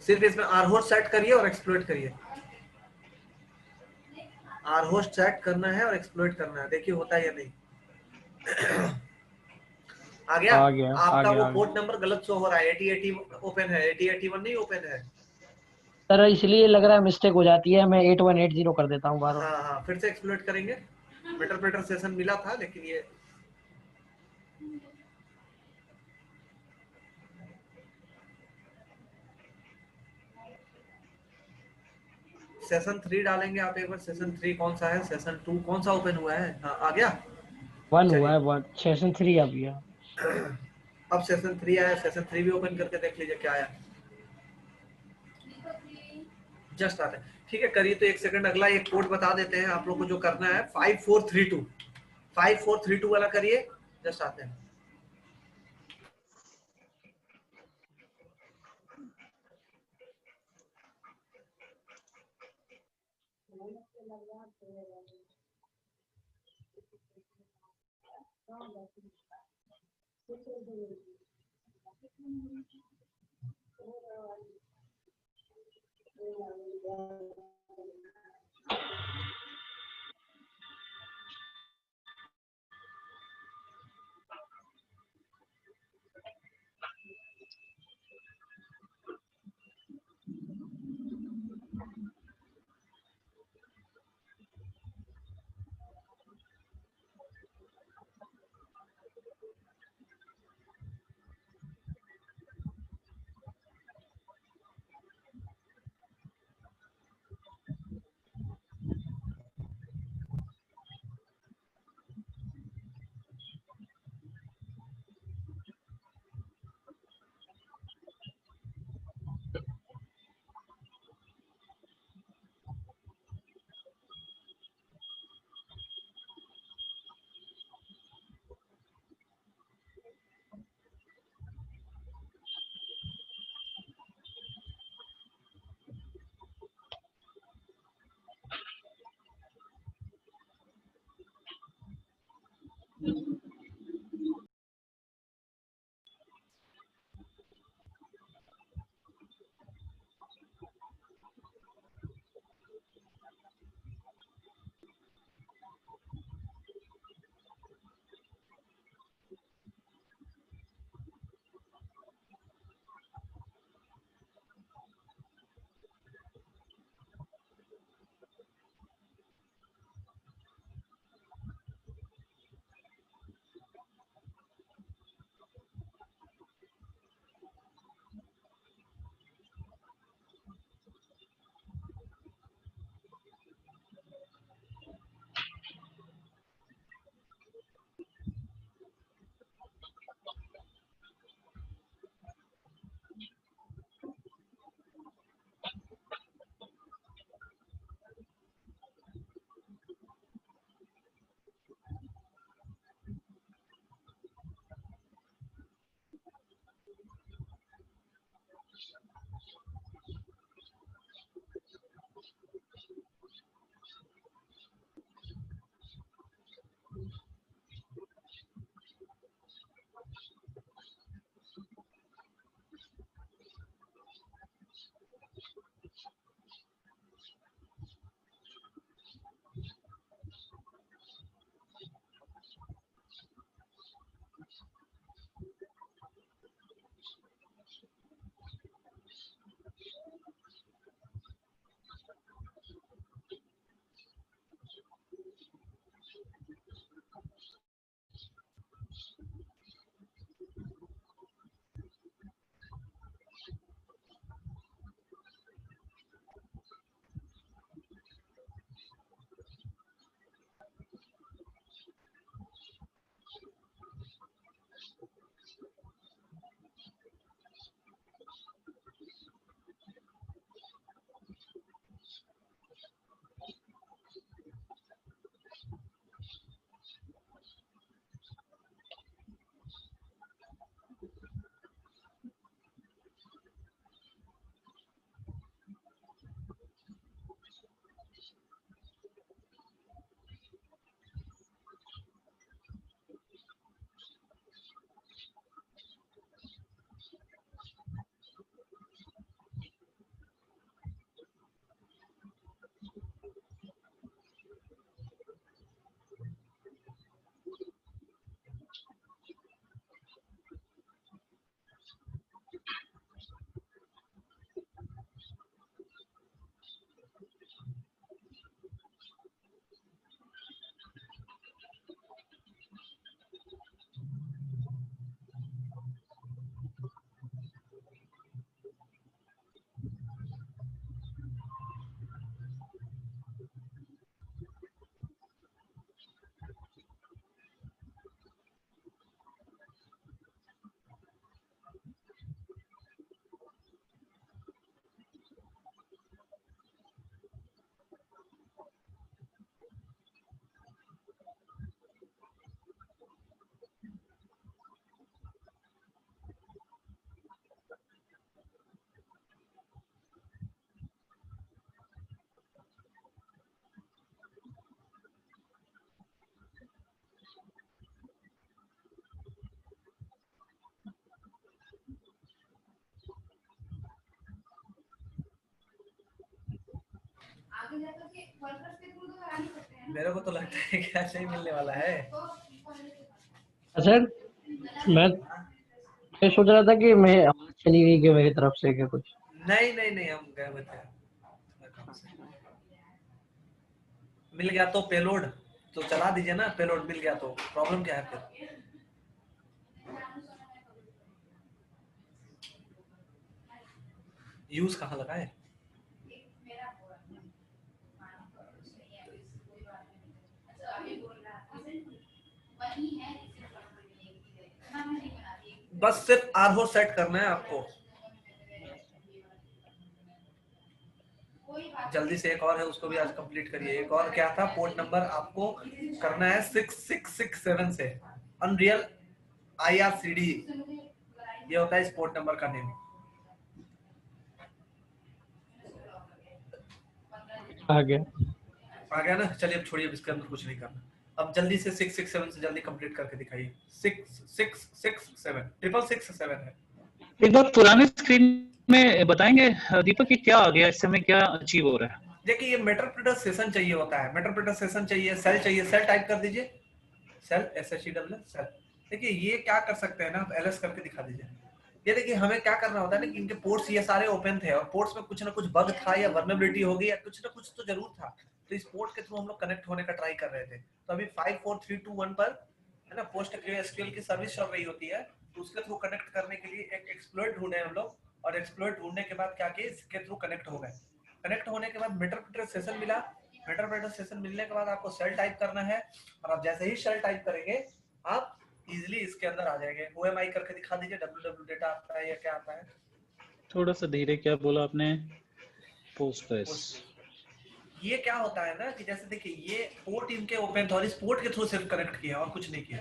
सिर्फ इसमें आर होस्ट सेट करिए और एक्सप्लोइट करिए। आर होस्ट सेट करना है और एक्सप्लोइट करना है, देखिए होता है या नहीं। आ गया।
आ गया आ
आपका
गया
वो
आ गया।
पोर्ट नंबर गलत शो हो रहा है, 8080 ओपन है, 8081 नहीं ओपन है।
सर इसलिए लग रहा है मिस्टेक हो जाती है, मैं 8180 कर देता हूँ बार बार।
हाँ हाँ, फिर से एक्सप्लोइट करेंगे। मेटरप्रेटर सेशन मिला था लेकिन ये सेशन 3 डालेंगे आप एक बार। सेशन 3 कौन सा है, सेशन 2 कौन सा ओपन हुआ है? हाँ आ गया।
1 हुआ
चलिए
है, 1 सेशन 3 आ गया।
अब सेशन 3 आया, सेशन 3 भी ओपन करके देख लीजिए क्या आया। जस्ट आता है, ठीक है करिए। तो एक सेकंड, अगला एक कोड बता देते हैं आप लोग को जो करना है। 5432 5432 वाला करिए, जस्ट आते हैं। मेरे को तो लगता है कि ऐसे ही मिलने वाला है।
सर मैं सोच रहा था कि मैं आवाज चली गई कि मेरी तरफ से क्या कुछ।
नहीं नहीं नहीं, हम गए हुए थे काम से। मिल गया तो पेलोड तो चला दीजिए ना, पेलोड मिल गया तो प्रॉब्लम क्या है फिर? यूज कहाँ लगा है? बस सिर्फ आरहो सेट करना है आपको। जल्दी से एक और है, उसको भी आज कंप्लीट करिए। एक और क्या था, पोर्ट नंबर आपको करना है 6667 से। अनरियल IRCD ये होता है इस पोर्ट नंबर का नेम।
आ गया।
आ गया ना? चलिए अब छोड़िए, इसके अंदर कुछ नहीं करना। अब जल्दी से 667 से जल्दी कंप्लीट करके दिखाइए। 6667 66667 है।
एक बार पुराने स्क्रीन में बताएंगे दीपक कि क्या आ गया, इस समय क्या अचीव हो रहा है?
देखिए ये मेटरप्रेटर सेशन चाहिए होता है, मेटरप्रेटर सेशन चाहिए, सेल चाहिए, सेल टाइप कर दीजिए, सेल SHEL सेल। देखिए ये क्या कर सकते हैं ना, आप LS करके दिखा दीजिए। ये देखिए हमें क्या करना होता है ना कि इनके पोर्ट्स ये सारे ओपन थे और पोर्ट्स में कुछ ना कुछ बग था या वर्नेबिलिटी हो गई या कुछ ना कुछ तो जरूर था, तो इस पोर्ट के थ्रू हम लोग कनेक्ट होने का ट्राई कर रहे थे। तो अभी 54321 पर है ना पोस्ट SQL की सर्विस चल रही होती है, तो उसके थ्रू कनेक्ट करने के लिए एक एक्सप्लॉइट ढूंढे हम लोग, और एक्सप्लॉइट ढूंढने के बाद क्या किए, इसके थ्रू कनेक्ट हो गए। कनेक्ट होने के बाद मेटरप्रेटर सेशन मिला, मेटरप्रेटर सेशन मिलने के बाद आपको सेल टाइप करना है, और आप जैसे ही सेल टाइप करेंगे आप इजीली इसके अंदर आ जाएंगे। OMI करके दिखा दीजिए, www डेटा आता है या क्या आता है?
थोड़ा सा धीरे, क्या बोला आपने? पोस्टग्रेस।
ये क्या होता है ना कि जैसे देखिए ये पोर्ट इनके ओपन था और इस पोर्ट के थ्रू सिर्फ कनेक्ट किया और कुछ नहीं किया,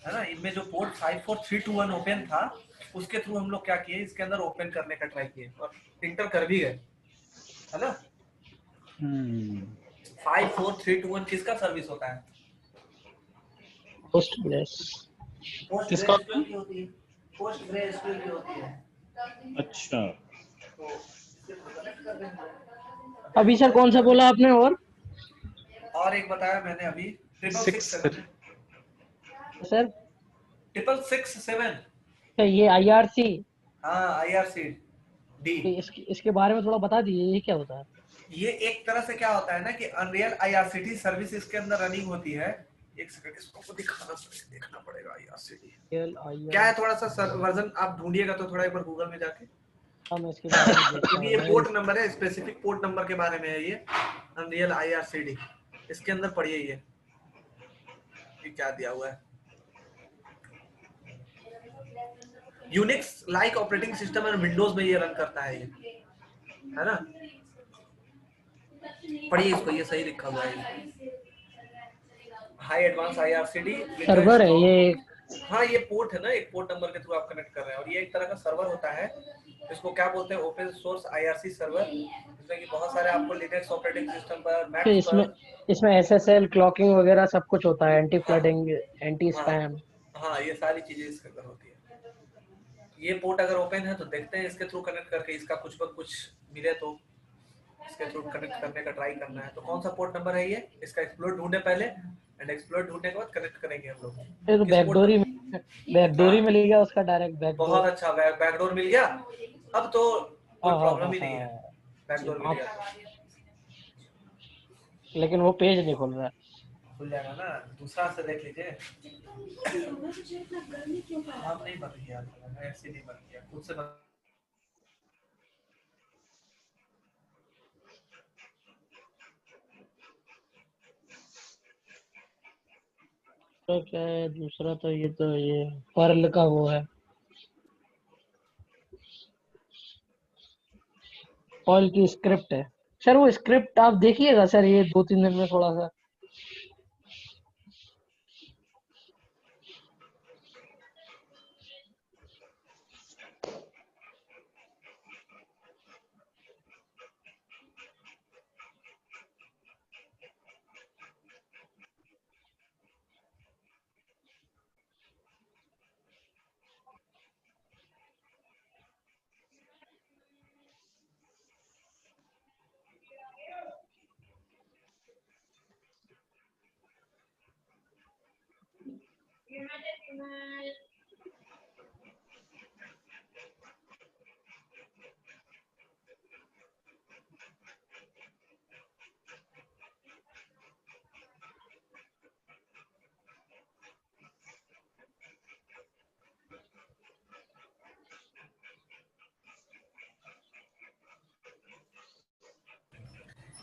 है ना। इनमें जो पोर्ट 54321 ओपन था उसके थ्रू हम लोग क्या किए, इसके अंदर ओपन करने का ट्राई किए और इंटर कर भी गए, है ना। 54321 किसका सर्विस होता है?
पोस्टग्रेस।
किसका?
पोस्टग्रेसक्यूएल की होती है, पोस्टग्रेसक्यूएल की होती है।
अच्छा,
तो इसके थ्रू कनेक्ट कर देंगे।
अभी सर कौन सा बोला आपने?
और एक बताया मैंने अभी,
6
666
सर
666
क्या ये IRC?
हाँ IRCD।
इसके बारे में थोड़ा बता दीजिए, ये क्या होता है?
ये एक तरह से क्या होता है ना कि अनरियल IRCD सर्विस इसके अंदर रनिंग होती है। एक सेकंड, इसको दिखाना पड़ेगा, देखना पड़ेगा IRCD क्या है। थोड़ा सा वर्जन आप ढूंढिएगा तो थोड़ा एक बार गूगल में जाके,
मैं इसके बारे में देखता
क्योंकि ये
हूँ।
पोर्ट नंबर है, स्पेसिफिक पोर्ट नंबर के बारे में है ये। अनरियल IRCD इसके अंदर पढ़िए, ये क्या दिया हुआ है। यूनिक्स लाइक ऑपरेटिंग सिस्टम और विंडोज में ये रन करता है, ये है ना। पढ़िए इसको, ये सही लिखा हुआ है। हाई एडवांस IRCD
सर्वर है ये?
हाँ ये पोर्ट है ना, एक पोर्ट नंबर के थ्रू आप कनेक्ट कर रहे हैं, और ये एक तरह का सर्वर होता है। इसको क्या बोलते हैं, ओपन सोर्स IRC सर्वर, जिसमें कि बहुत सारे आपको लिनक्स ऑपरेटिंग सिस्टम पर,
फिर
मैक
इसमें
पर।
इसमें SSL क्लॉकिंग वगैरह सब कुछ होता है, एंटी
हाँ
फ्लडिंग, एंटी
हाँ
स्पैम।
हाँ, ये सारी चीजें इसके अंदर होती है। ये पोर्ट अगर ओपन है तो देखते हैं इसके थ्रू कनेक्ट करके इसका कुछ पर कुछ मिले तो इसके थ्रू कनेक्ट करने का ट्राई करना है। तो कौन सा पोर्ट नंबर है ये, इसका एक्सप्लोर ढूंढे पहले, एंड एक्सप्लोर ढूंढने के बाद कनेक्ट करेंगे हम लोग।
ये तो
किस पोर्ट
बैकडोर ही बैकडोर
हाँ
ही मिल गया उसका, डायरेक्ट बैकडोर।
बहुत अच्छा, बैकडोर मिल गया, अब तो कोई
हाँ हाँ
प्रॉब्लम
हाँ
ही नहीं है,
हाँ।
बैकडोर मिल
आप
गया तो।
लेकिन वो पेज नहीं खुल रहा है।
खुल जाएगा ना, दूसरा से देख लीजिए। हम नहीं बंद किया, ऐसे नहीं बंद किया, खुद से बंद।
तो क्या है दूसरा? तो ये पर्ल का वो है, पर्ल की स्क्रिप्ट है। सर वो स्क्रिप्ट आप देखिएगा सर, ये 2-3 दिन में थोड़ा सा।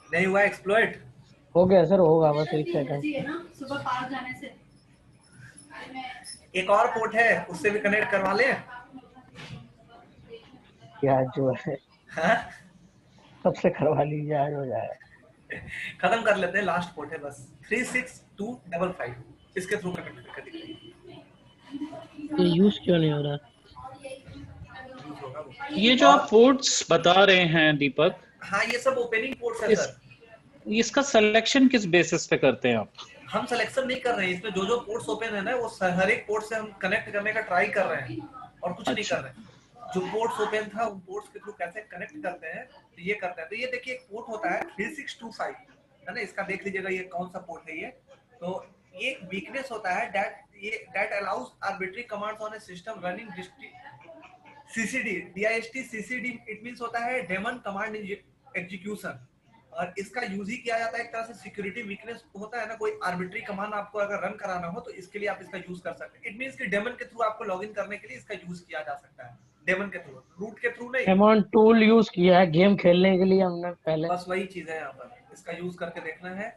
नहीं हुआ एक्सप्लॉइट?
हो गया सर, होगा बस 1 सेकंड।
सुबह पार्क जाने से
एक और पोर्ट है, उससे भी कनेक्ट करवा ले।
यार जो है
हाँ?
सबसे करवा लीजिए, आज हो जाए।
खत्म कर लेते हैं, लास्ट पोर्ट है बस। 36255 इसके थ्रू कनेक्ट कर दीजिए।
ये यूज क्यों नहीं हो रहा?
ये जो आप पोर्ट्स बता रहे हैं दीपक,
हाँ, ये सब ओपनिंग पोर्ट्स है सर।
इसका सिलेक्शन किस बेसिस पे करते हैं आप?
हम सिलेक्शन नहीं कर रहे हैं, इसमें जो पोर्ट्स ओपन है ना, वो हर एक पोर्ट से हम कनेक्ट करने का ट्राई कर रहे हैं और कुछ नहीं कर रहे हैं। जो पोर्ट्स ओपन था उन पोर्ट्स के थ्रू कैसे कनेक्ट करते हैं, तो ये करते हैं। तो ये देखिए एक पोर्ट होता है 3625 है ना, इसका देख लीजिएगा ये कौन सा पोर्ट है। ये तो ये एक वीकनेस होता है that allows arbitrary commands on A system running CCD DIST CCD it means होता है डेमन कमांड एग्जीक्यूशन, और इसका यूज ही किया जाता है एक तरह से सिक्योरिटी वीकनेस होता है ना, कोई आर्बिट्री कमांड आपको अगर रन कराना हो तो इसके लिए आप इसका यूज कर सकते हैं। इट मींस कि डेमन के थ्रू आपको लॉगिन करने के लिए इसका यूज किया जा सकता है, डेमन के थ्रू, रूट के थ्रू नहीं।
डेमन टूल यूज किया है गेम खेलने के लिए हमने पहले,
बस वही चीज है यहाँ पर, इसका यूज करके देखना है।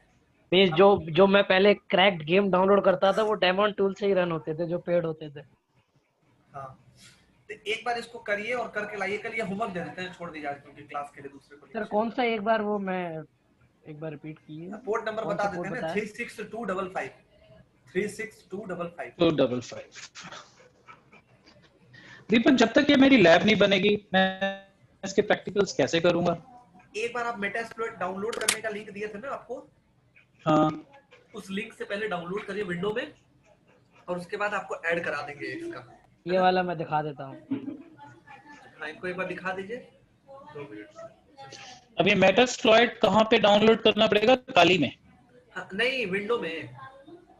बेस जो मैं पहले क्रैक्ड गेम डाउनलोड करता था वो डेमन टूल से ही रन होते थे, जो पेड होते थे।
हाँ, तो एक बार इसको करिए और करके लाइए। कल ये होमवर्क दे देते हैं, छोड़ दीजिए आज क्योंकि क्लास के लिए दूसरे को।
सर कौन सा, एक बार वो मैं एक बार रिपीट कीजिए।
पोर्ट नंबर
कौन
बता
सा
देते हैं
पोर्ट
ना,
बताया?
36255 36255
255। दीपक, जब तक ये मेरी लैब नहीं बनेगी मैं इसके प्रैक्टिकल्स कैसे करूंगा?
एक बार आप मेटास्प्लॉइट डाउनलोड करने का लिंक दिए थे ना आपको,
हाँ,
उस लिंक से पहले डाउनलोड करिए विंडो में, और उसके बाद आपको ऐड करा देंगे इसका।
ये वाला मैं दिखा देता हूँ।
हाँ, इनको एक बार दिखा दीजिए, 2 मिनट।
अब ये मेटास्प्लॉइट कहाँ पे डाउनलोड करना पड़ेगा? काली में?
हाँ, नहीं, विंडो में।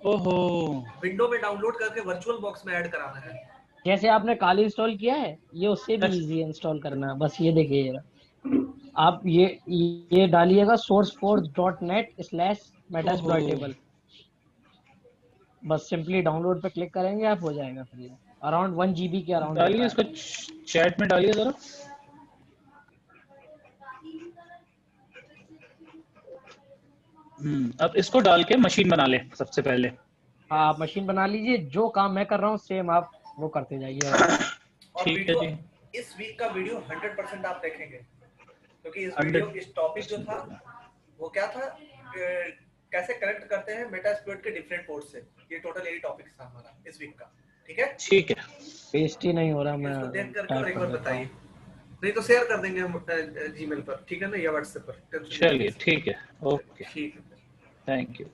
ओहो,
विंडो में डाउनलोड करके वर्चुअल बॉक्स में ऐड कराना है।
जैसे आपने काली इंस्टॉल किया है, ये उससे भी इजी है इंस्टॉल करना। बस ये देखिए, आप ये डालिएगा sourceforge.net/metasploitable, बस सिंपली डाउनलोड पे क्लिक करेंगे आप, हो जाएगा। फिर ये अराउंड 1 GB के अराउंड
डालिए इसको, चैट में डालिए जरा। अब इसको डाल के मशीन बना ले सबसे पहले।
हाँ, आप मशीन बना लीजिए, जो काम मैं कर रहा हूँ सेम आप वो करते जाइए।
और
ठीक है जी।
इस वीक का वीडियो 100% आप देखेंगे, क्योंकि इस टॉपिक जो था वो क्या था, कैसे कनेक्ट करते हैं मेटास्प्लॉइट के डिफरेंट पोर्ट से। ये टोटल यही टॉपिक था हमारा इस वीक का। ठीक है,
ठीक है।
पेस्ट ही नहीं हो रहा, मैं
इसको देख करके और एक
टाइप
बार
कर देता
बताइए,
हूँ।
नहीं तो शेयर कर देंगे हम जीमेल पर, ठीक है ना, या व्हाट्सएप पर।
चलिए ठीक है, ओके,
ठीक है,
थैंक यू।